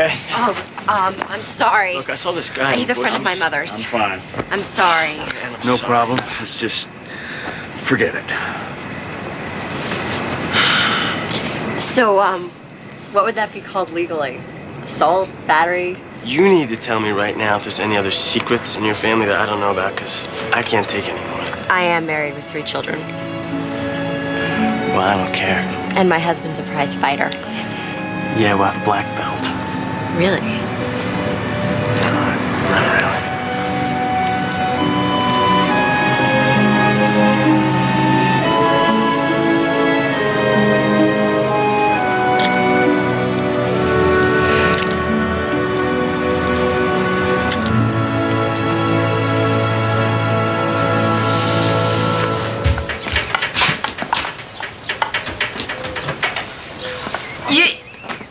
okay? Oh, I'm sorry. Look, I saw this guy. He's a friend of my mother's. I'm fine. I'm sorry. No problem. Let's just forget it. So, what would that be called legally? Assault, battery? You need to tell me right now if there's any other secrets in your family that I don't know about, because I can't take anymore. I am married with 3 children. Well, I don't care. And my husband's a prize fighter. Yeah, well, black belt. Really? Not really.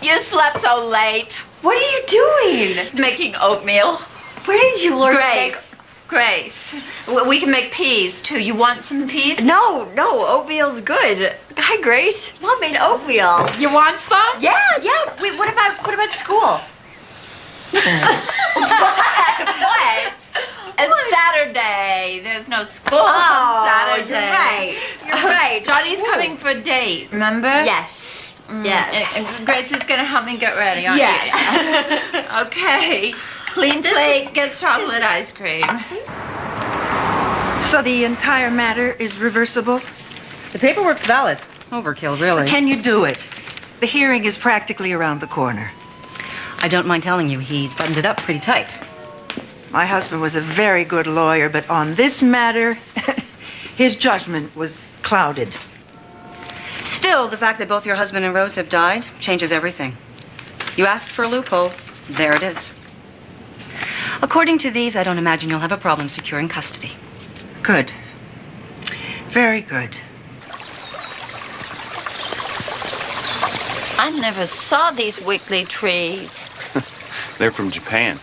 You slept so late. What are you doing? Making oatmeal. Where did you learn Grace. Grace. We can make peas, too. You want some peas? No, oatmeal's good. Hi, Grace. Mom made oatmeal. You want some? Yeah. Wait, what about school? What? It's Saturday. There's no school on Saturday. You're right. Johnny's coming for a date, remember? Yes. Yes. And Grace is going to help me get ready, aren't Yes. you? Okay. Clean plate, get chocolate ice cream. So the entire matter is reversible? The paperwork's valid. Overkill, really. Can you do it? The hearing is practically around the corner. I don't mind telling you, he's buttoned it up pretty tight. My husband was a very good lawyer, but on this matter, his judgment was clouded. Still, the fact that both your husband and Rose have died changes everything. You asked for a loophole. There it is. According to these, I don't imagine you'll have a problem securing custody. Good. Very good. I never saw these wiggly trees. They're from Japan.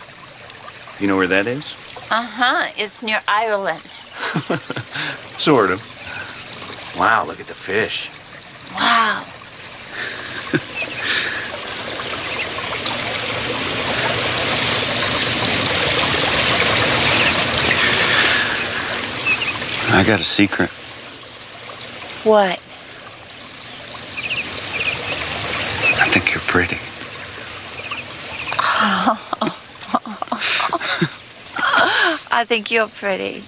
You know where that is? Uh-huh. It's near Ireland. Sort of. Wow, look at the fish. Wow. I got a secret. What? I think you're pretty. I think you're pretty.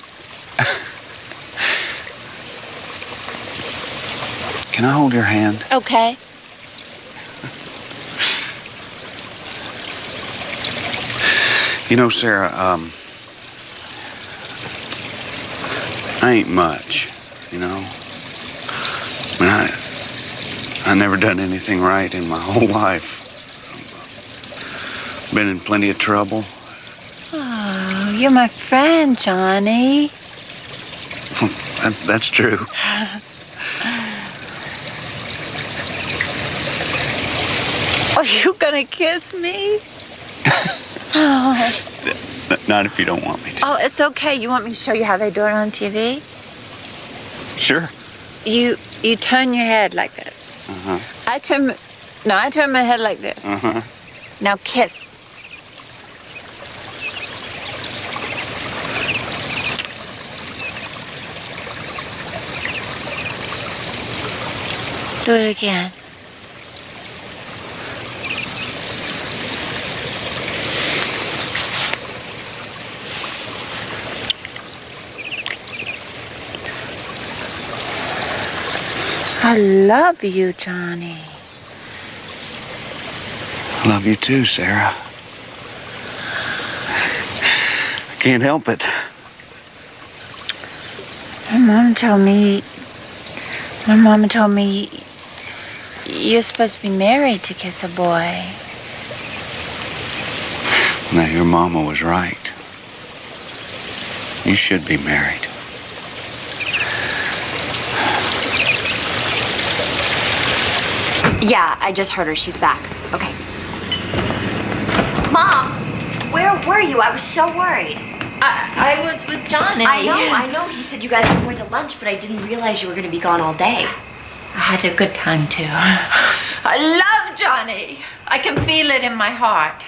Can I hold your hand? Okay. You know, Sarah, I ain't much, you know. I mean, I never done anything right in my whole life. Been in plenty of trouble. Oh, you're my friend, Johnny. That's true. Are you gonna kiss me? Oh. Not if you don't want me to. Oh, it's okay. You want me to show you how they do it on TV? Sure. You turn your head like this. Uh-huh. I turn my head like this. Uh-huh. Now kiss. Do it again. I love you, Johnny. Love you too, Sarah. I can't help it. My mama told me you're supposed to be married to kiss a boy. Now, your mama was right. You should be married. Yeah, I just heard her. She's back. Okay. Mom, where were you? I was so worried. I was with Johnny. I know. He said you guys were going to lunch, but I didn't realize you were going to be gone all day. I had a good time, too. I love Johnny. I can feel it in my heart.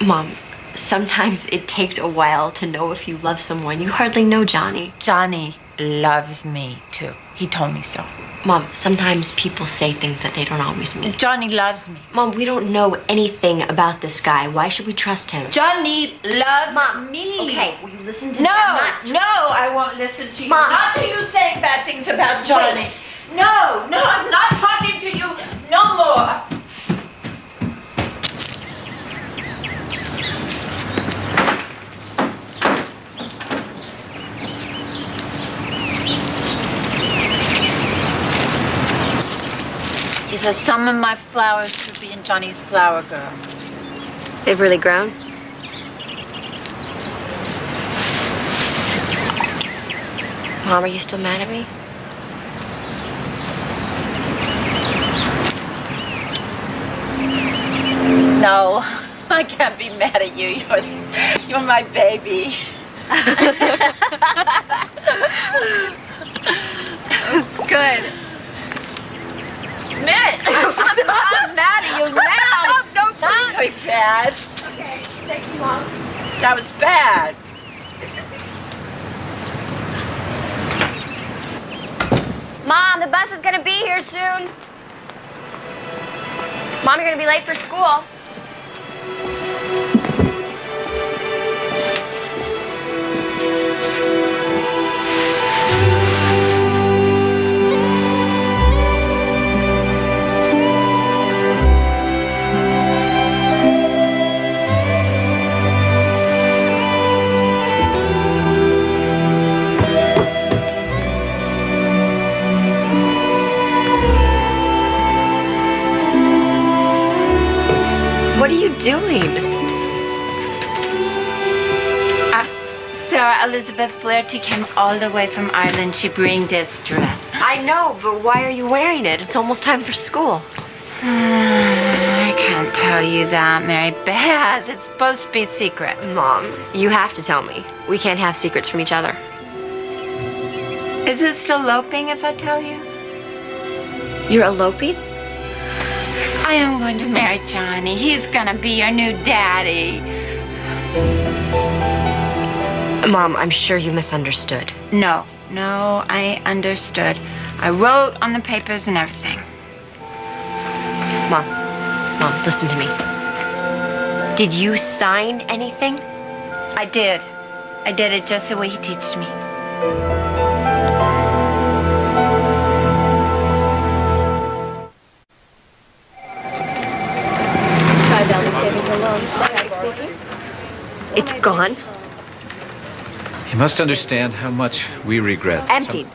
Mom, sometimes it takes a while to know if you love someone. You hardly know Johnny. Johnny loves me, too. He told me so. Mom, sometimes people say things that they don't always mean. Johnny loves me. Mom, we don't know anything about this guy. Why should we trust him? Johnny loves Mom, me. Okay, will you listen to No, me? no, I won't listen to you. Mom. Not to you saying bad things about Johnny. Wait. No, I'm not talking to you no more. These are some of my flowers to be in Johnny's flower girl. They've really grown? Mom, are you still mad at me? No, I can't be mad at you. You're my baby. Good. I'm mad at you now. Don't be bad. Okay, thank you, Mom. That was bad. Mom, the bus is gonna be here soon. Mom, you're gonna be late for school. What are you doing? Sarah Elizabeth Flaherty came all the way from Ireland to bring this dress. I know, but why are you wearing it? It's almost time for school. I can't tell you that, Mary Beth. It's supposed to be secret. Mom, you have to tell me. We can't have secrets from each other. Is it still eloping if I tell you? You're eloping? I am going to marry Johnny. He's gonna be your new daddy. Mom, I'm sure you misunderstood. No, I understood. I wrote on the papers and everything. Mom, listen to me. Did you sign anything? I did. I did it just the way he teached me. It's gone. You must understand how much we regret. Emptied.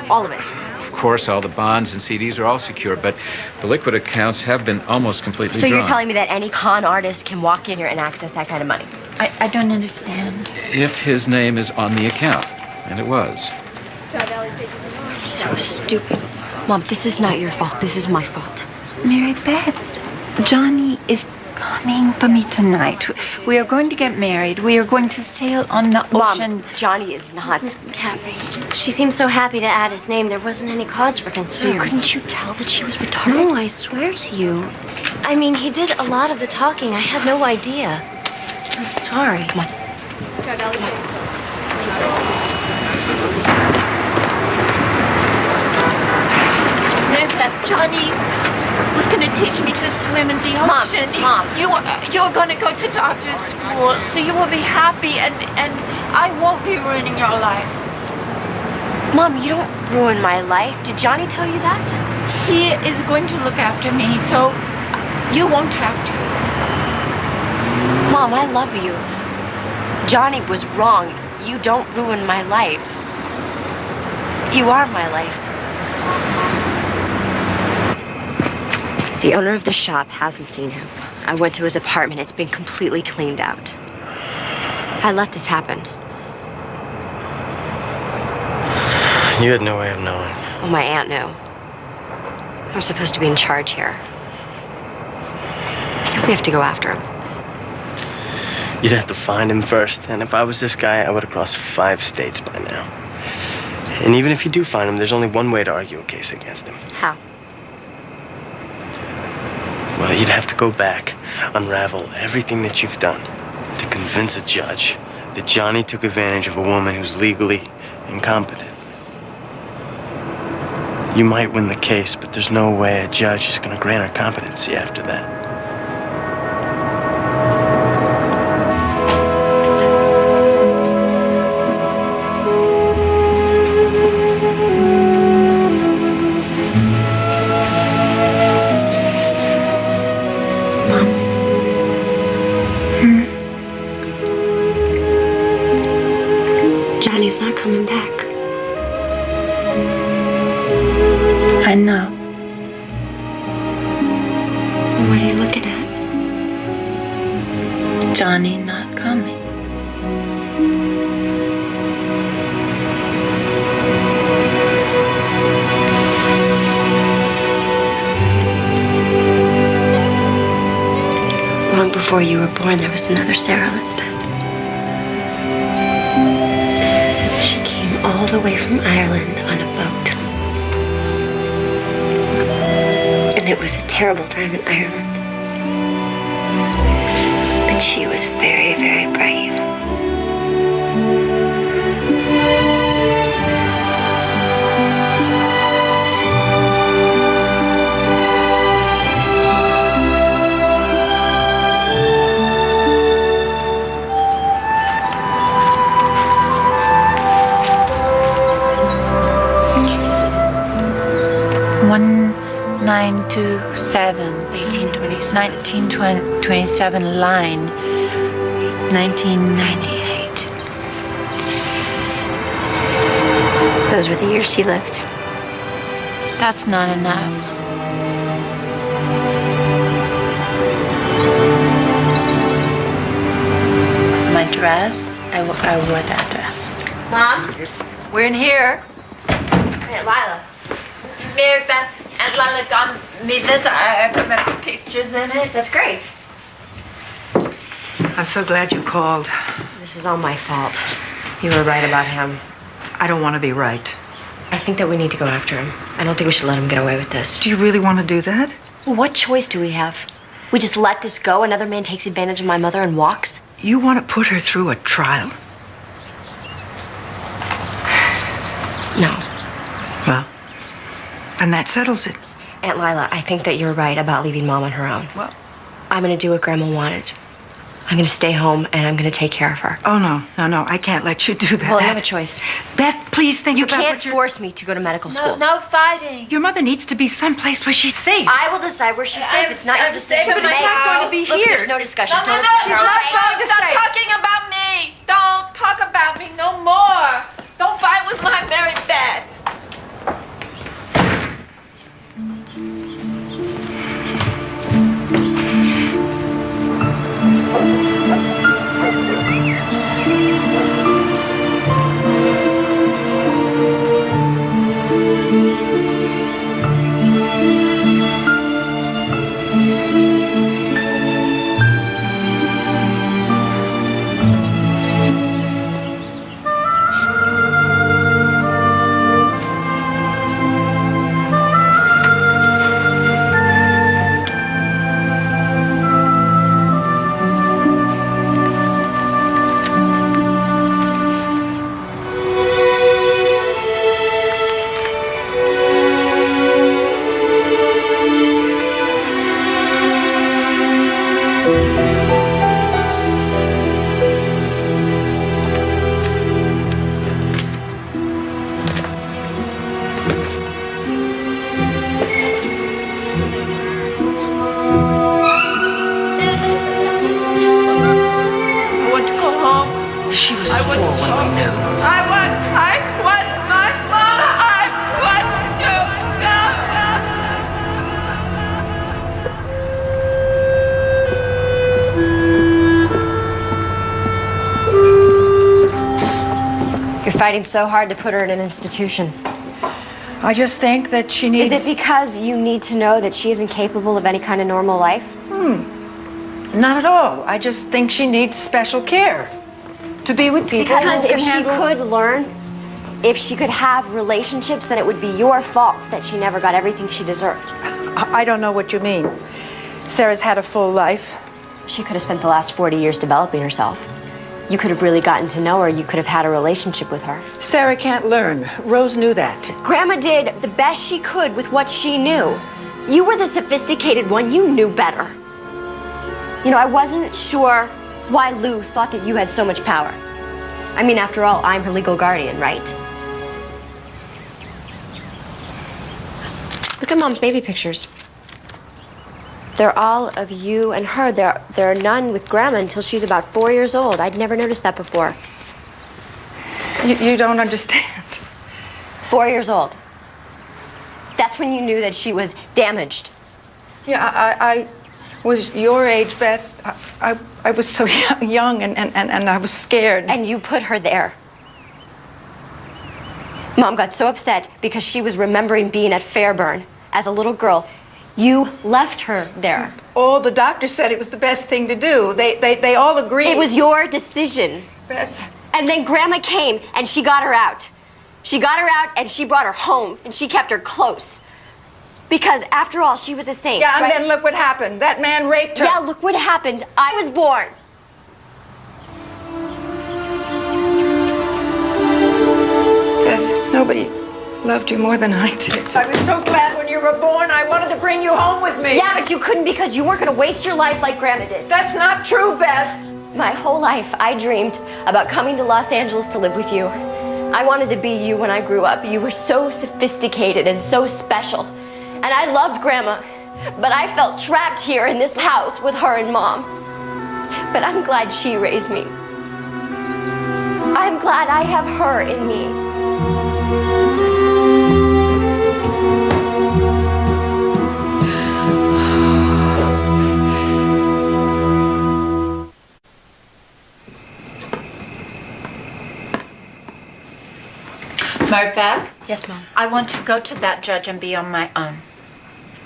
All of it. Of course, all the bonds and CDs are all secure, but the liquid accounts have been almost completely So drawn. you're telling me that any con artist can walk in here and access that kind of money? I don't understand. If his name is on the account, and it was. I'm so stupid. Mom, this is not your fault. This is my fault. Mary Beth, Johnny is coming for me tonight. We are going to get married. We are going to sail on the ocean. Mom, Johnny is not. Miss McCaffrey, she seemed so happy to add his name. There wasn't any cause for concern. So couldn't you tell that she was retarded? No, I swear to you. I mean, he did a lot of the talking. I had no idea. I'm sorry. Come on. Mary Beth, Johnny was going to teach me to swim in the ocean. Mom. You're going to go to doctor's school, so you will be happy, and I won't be ruining your life. Mom, you don't ruin my life. Did Johnny tell you that? He is going to look after me, so you won't have to. Mom, I love you. Johnny was wrong. You don't ruin my life. You are my life. The owner of the shop hasn't seen him. I went to his apartment. It's been completely cleaned out. I let this happen. You had no way of knowing. Well, my aunt knew. I'm supposed to be in charge here. I think we have to go after him. You'd have to find him first, and if I was this guy, I would have crossed 5 states by now. And even if you do find him, there's only one way to argue a case against him. How? Well, you'd have to go back, unravel everything that you've done to convince a judge that Johnny took advantage of a woman who's legally incompetent. You might win the case, but there's no way a judge is going to grant her competency after that. Johnny's not coming back. I know. What are you looking at? Johnny not coming. Long before you were born, there was another Sarah Elizabeth. She came all the way from Ireland on a boat. And it was a terrible time in Ireland. But she was very, very brave. One 927 1927 line 1998. Those were the years she lived. That's not enough. My dress, I wore that dress. Mom? We're in here. Aunt Lila. Mary Beth, Aunt Lila got me this. I put my pictures in it. That's great. I'm so glad you called. This is all my fault. You were right about him. I don't want to be right. I think that we need to go after him. I don't think we should let him get away with this. Do you really want to do that? Well, what choice do we have? We just let this go? Another man takes advantage of my mother and walks? You want to put her through a trial? No. Well, then that settles it. Aunt Lila, I think that you're right about leaving Mom on her own. Well, I'm going to do what Grandma wanted. I'm going to stay home and I'm going to take care of her. Oh, no. I can't let you do that. Well, I have a choice. Beth, please think you about can't what you're... force me to go to medical school. No fighting. Your mother needs to be someplace where she's safe. I will decide where she's safe. It's not your decision to But make. it's not going to be Look, here. there's no discussion. No, She's not going to stop stay. talking about me. Don't talk about me no more. Don't fight with my Mary Beth. She was 4 when we knew. I want my mama. I want to go. You're fighting so hard to put her in an institution. I just think that she needs... Is it because you need to know that she isn't capable of any kind of normal life? Not at all. I just think she needs special care. To be with people Because who can if she handle... could learn, if she could have relationships, then it would be your fault that she never got everything she deserved. I don't know what you mean. Sarah's had a full life. She could have spent the last 40 years developing herself. You could have really gotten to know her. You could have had a relationship with her. Sarah can't learn. Rose knew that. Grandma did the best she could with what she knew. You were the sophisticated one. You knew better. You know, I wasn't sure why Lou thought that you had so much power. I mean, after all, I'm her legal guardian, right? Look at Mom's baby pictures. They're all of you and her. There are none with Grandma until she's about 4 years old. I'd never noticed that before. You don't understand. 4 years old. That's when you knew that she was damaged. Yeah, I was your age, Beth. I was so young and I was scared. And you put her there. Mom got so upset because she was remembering being at Fairburn as a little girl. You left her there. All the doctors said it was the best thing to do. They all agreed. It was your decision. Beth. And then Grandma came and she got her out. She got her out and she brought her home and she kept her close. Because after all, she was a saint. Yeah, and right? then look what happened. That man raped her. Yeah, look what happened. I was born. Beth, nobody loved you more than I did. I was so glad when you were born. I wanted to bring you home with me. Yeah, but you couldn't because you weren't going to waste your life like Grandma did. That's not true, Beth. My whole life, I dreamed about coming to Los Angeles to live with you. I wanted to be you when I grew up. You were so sophisticated and so special. And I loved Grandma, but I felt trapped here in this house with her and Mom. But I'm glad she raised me. I'm glad I have her in me. Mary Beth? Yes, Mom. I want to go to that judge and be on my own.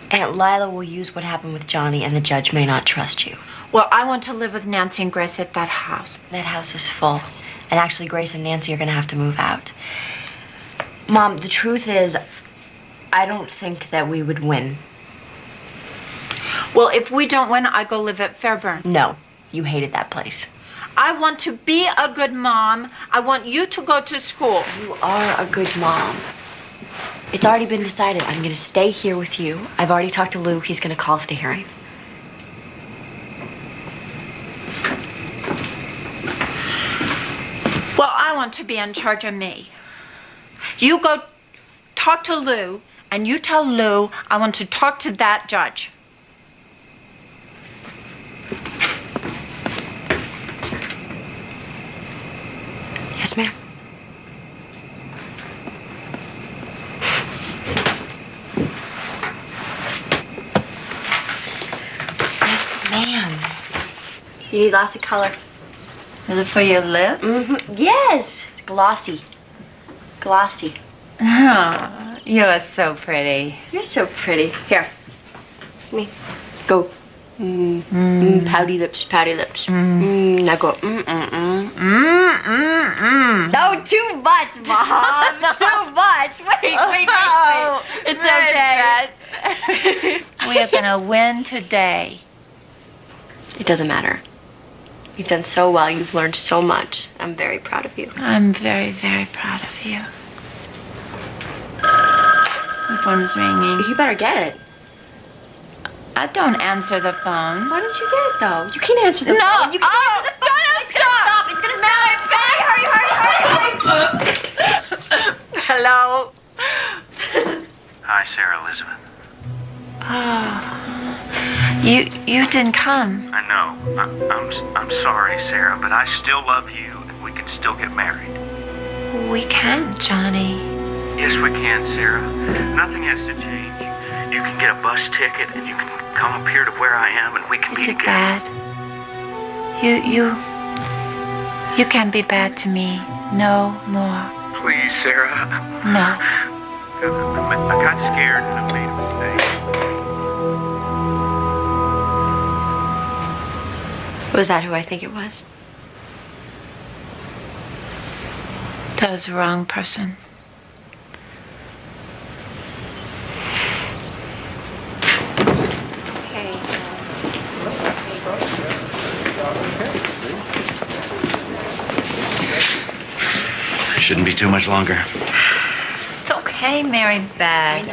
Aunt Lila will use what happened with Johnny, and the judge may not trust you. Well, I want to live with Nancy and Grace at that house. That house is full. And actually, Grace and Nancy are going to have to move out. Mom, the truth is, I don't think that we would win. Well, if we don't win, I go live at Fairburn. No, you hated that place. I want to be a good mom. I want you to go to school. You are a good mom. It's already been decided. I'm going to stay here with you. I've already talked to Lou. He's going to call off the hearing. Well, I want to be in charge of me. You go talk to Lou, and you tell Lou I want to talk to that judge. Yes, ma'am. Yes, ma'am. You need lots of color. Is it for your lips? Mm-hmm. Yes. It's glossy. Glossy. Oh, you are so pretty. You're so pretty. Here. Me. Go. Pouty lips, pouty lips. Now go. No, too much, Mom. Too much. Wait. It's okay. We are gonna win today. It doesn't matter. You've done so well. You've learned so much. I'm very proud of you. I'm very, very proud of you. The phone is ringing. You better get it. I don't answer the phone. Why don't you get it, though? You can't answer the phone. You can't answer the phone. It's gonna stop. It's gonna stop. Hurry. Hello. Hi, Sarah Elizabeth. Oh, you didn't come. I know. I'm sorry, Sarah, but I still love you, and we can still get married. We can, Johnny. Yes, we can, Sarah. Nothing has to change. You can get a bus ticket, and you can come up here to where I am, and we can be together. Bad. You can't be bad to me. No more. Please, Sarah. No. I got scared and I made a mistake. Was that who I think it was? That was the wrong person. Okay. Shouldn't be too much longer. It's okay, Mary Beth.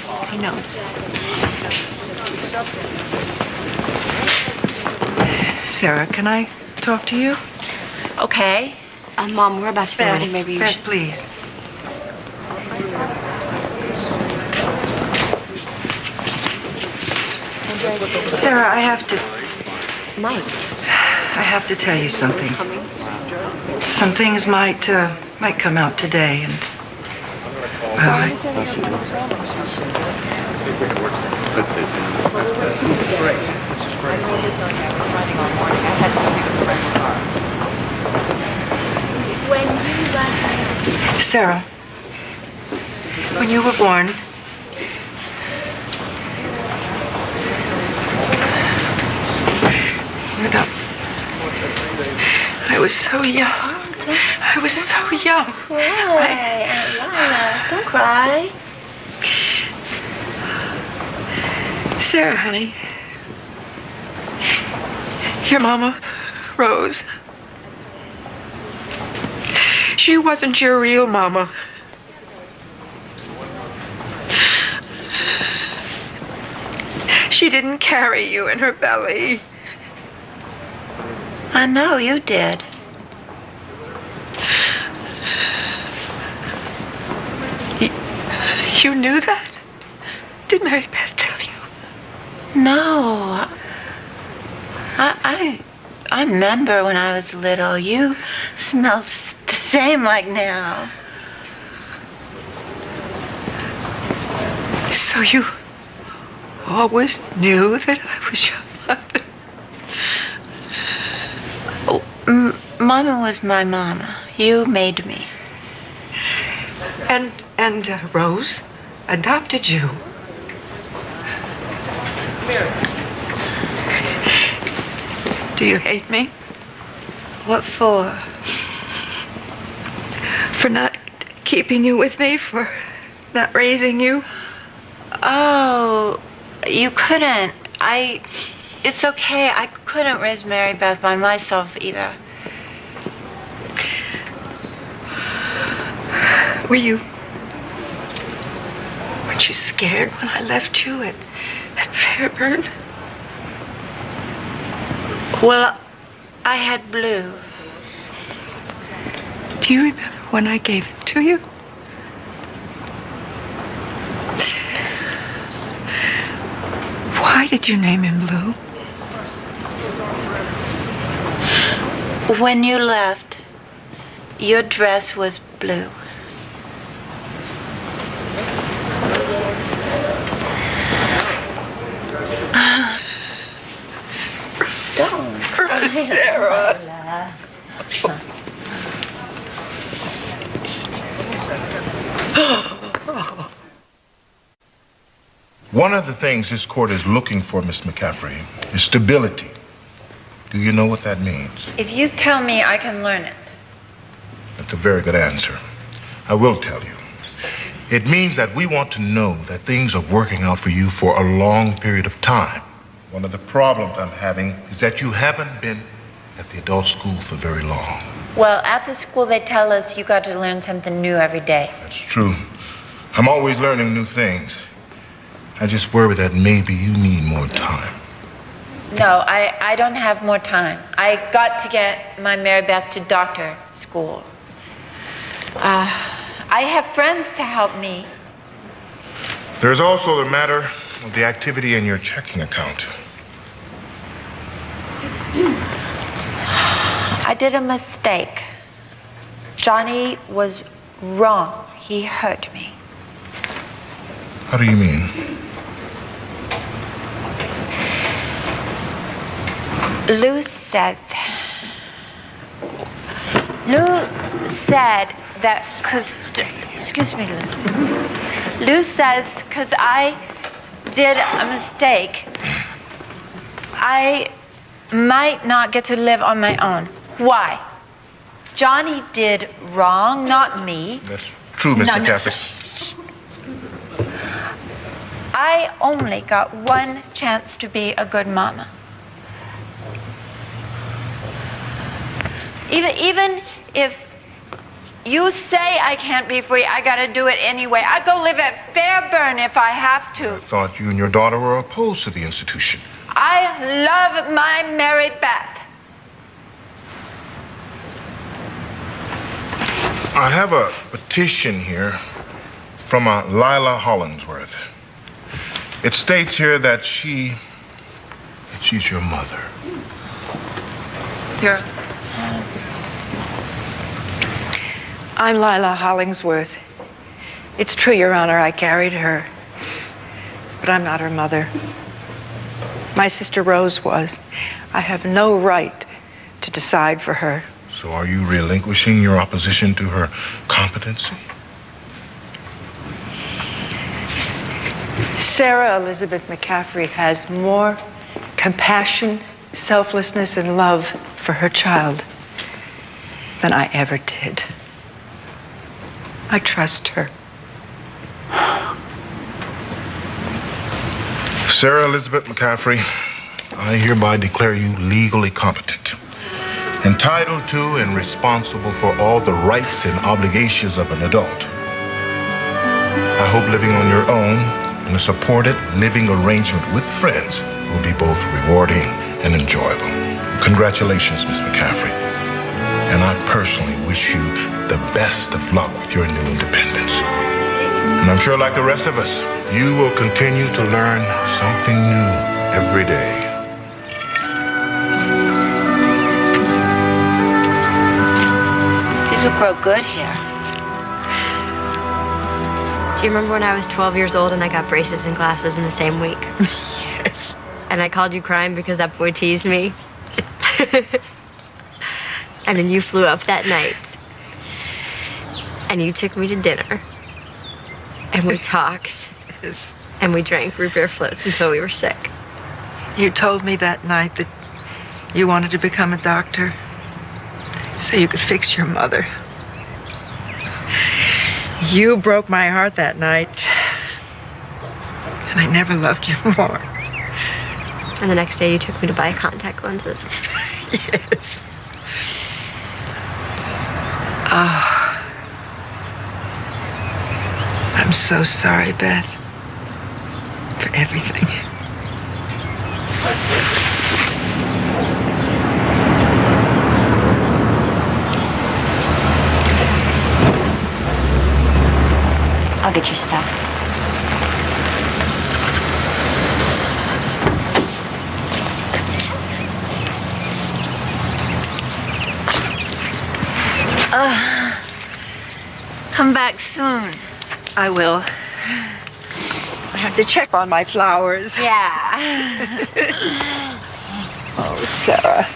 I know. Sarah, can I talk to you? Okay. Mom, we're about to get ready. Maybe you Beth, should. please. Sarah, I have to... Mike. I have to tell you something. Some things might come out today, and... Sarah, when you were born, you know, I was so young. I was so young. Aunt Lila, don't cry. Sarah, honey, your mama, Rose, she wasn't your real mama. She didn't carry you in her belly. I know you did. You knew that? Did Mary Beth tell you? No. I remember when I was little, you smelled the same like now. So you always knew that I was your mother? Oh, Mama was my mama. You made me. And Rose adopted you. Do you hate me? What for? For not keeping you with me, for not raising you? Oh, you couldn't. It's okay. I couldn't raise Mary Beth by myself either. Weren't you scared when I left you at Fairburn? Well, I had Blue. Do you remember when I gave him to you? Why did you name him Blue? When you left, your dress was blue. Sarah. One of the things this court is looking for, Miss McCaffrey, is stability. Do you know what that means? If you tell me, I can learn it. That's a very good answer. I will tell you. It means that we want to know that things are working out for you for a long period of time. One of the problems I'm having is that you haven't been at the adult school for very long. Well, at the school, they tell us you got to learn something new every day. That's true. I'm always learning new things. I just worry that maybe you need more time. No, I don't have more time. I got to get my Mary Beth to doctor school. I have friends to help me. There's also the matter of the activity in your checking account. I did a mistake. Johnny was wrong. He hurt me. How do you mean? Lou said that, excuse me, Lou. Lou says, because I did a mistake, I might not get to live on my own. Why? Johnny did wrong, not me. That's true, Miss McCaffrey. I only got one chance to be a good mama. Even if you say I can't be free, I gotta do it anyway. I go live at Fairburn if I have to. I thought you and your daughter were opposed to the institution. I love my Mary Beth. I have a petition here from a Lila Hollingsworth. It states here that she's your mother. I'm Lila Hollingsworth. It's true, Your Honor, I carried her. But I'm not her mother. My sister Rose was. I have no right to decide for her. So are you relinquishing your opposition to her competency? Sarah Elizabeth McCaffrey has more compassion, selflessness, and love for her child than I ever did. I trust her. Sarah Elizabeth McCaffrey, I hereby declare you legally competent, entitled to and responsible for all the rights and obligations of an adult. I hope living on your own in a supported living arrangement with friends will be both rewarding and enjoyable. Congratulations, Miss McCaffrey. And I personally wish you the best of luck with your new independence. And I'm sure, like the rest of us, you will continue to learn something new every day. These will grow good here. Do you remember when I was 12 years old and I got braces and glasses in the same week? Yes. And I called you crying because that boy teased me? And then you flew up that night. And you took me to dinner. And we talked. Yes. And we drank root beer floats until we were sick. You told me that night that you wanted to become a doctor so you could fix your mother. You broke my heart that night. And I never loved you more. And the next day you took me to buy contact lenses. Yes. Oh. I'm so sorry, Beth, for everything. I'll get your stuff. Come back soon. I will. I have to check on my flowers. Yeah. Oh, Sarah.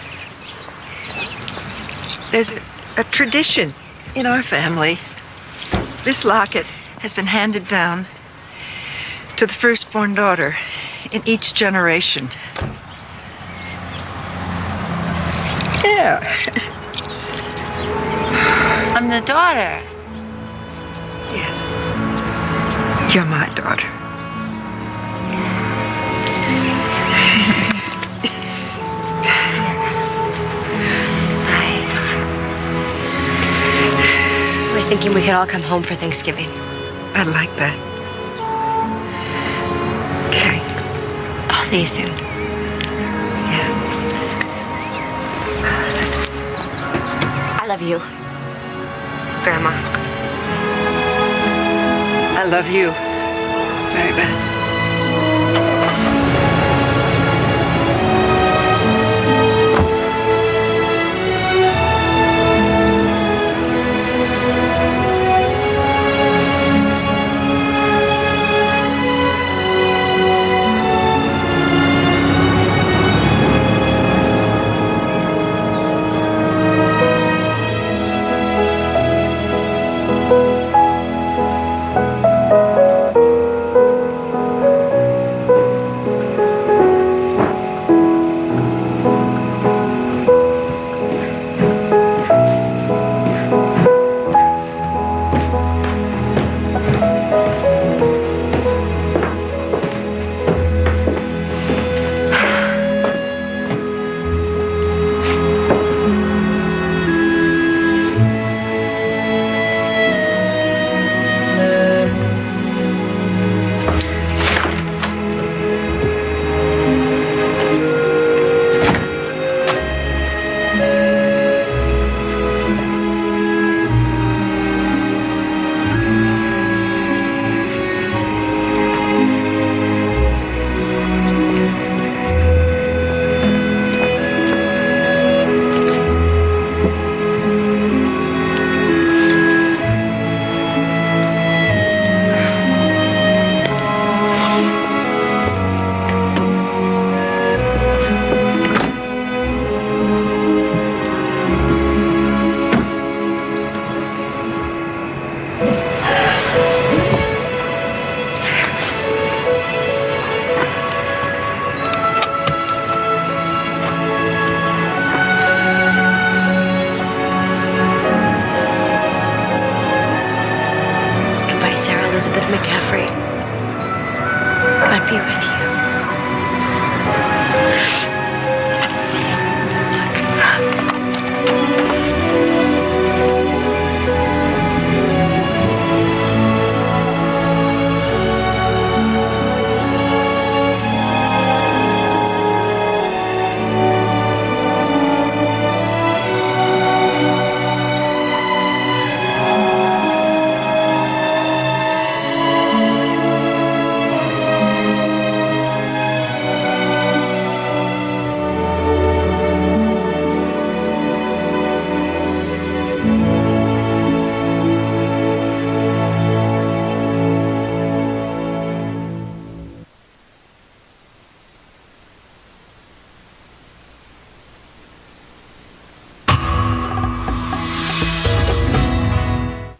There's a tradition in our family. This locket has been handed down to the firstborn daughter in each generation. Yeah. I'm the daughter. Yeah. You're my daughter. I was thinking we could all come home for Thanksgiving. I like that. Okay. I'll see you soon. Yeah. I love you, Grandma. I love you very bad. Elizabeth McCaffrey. God be with you.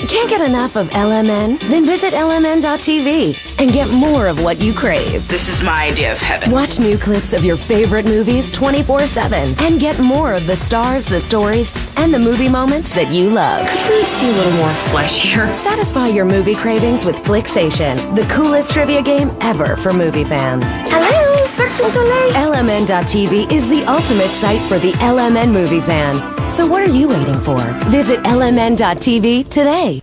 Can't get enough of LMN? Then visit LMN.tv and get more of what you crave. This is my idea of heaven. Watch new clips of your favorite movies 24/7 and get more of the stars, the stories, and the movie moments that you love. Could we see a little more flesh here? Satisfy your movie cravings with Flixation, the coolest trivia game ever for movie fans. Hello, Cirque du Soleil. LMN.tv is the ultimate site for the LMN movie fan. So what are you waiting for? Visit LMN.tv today.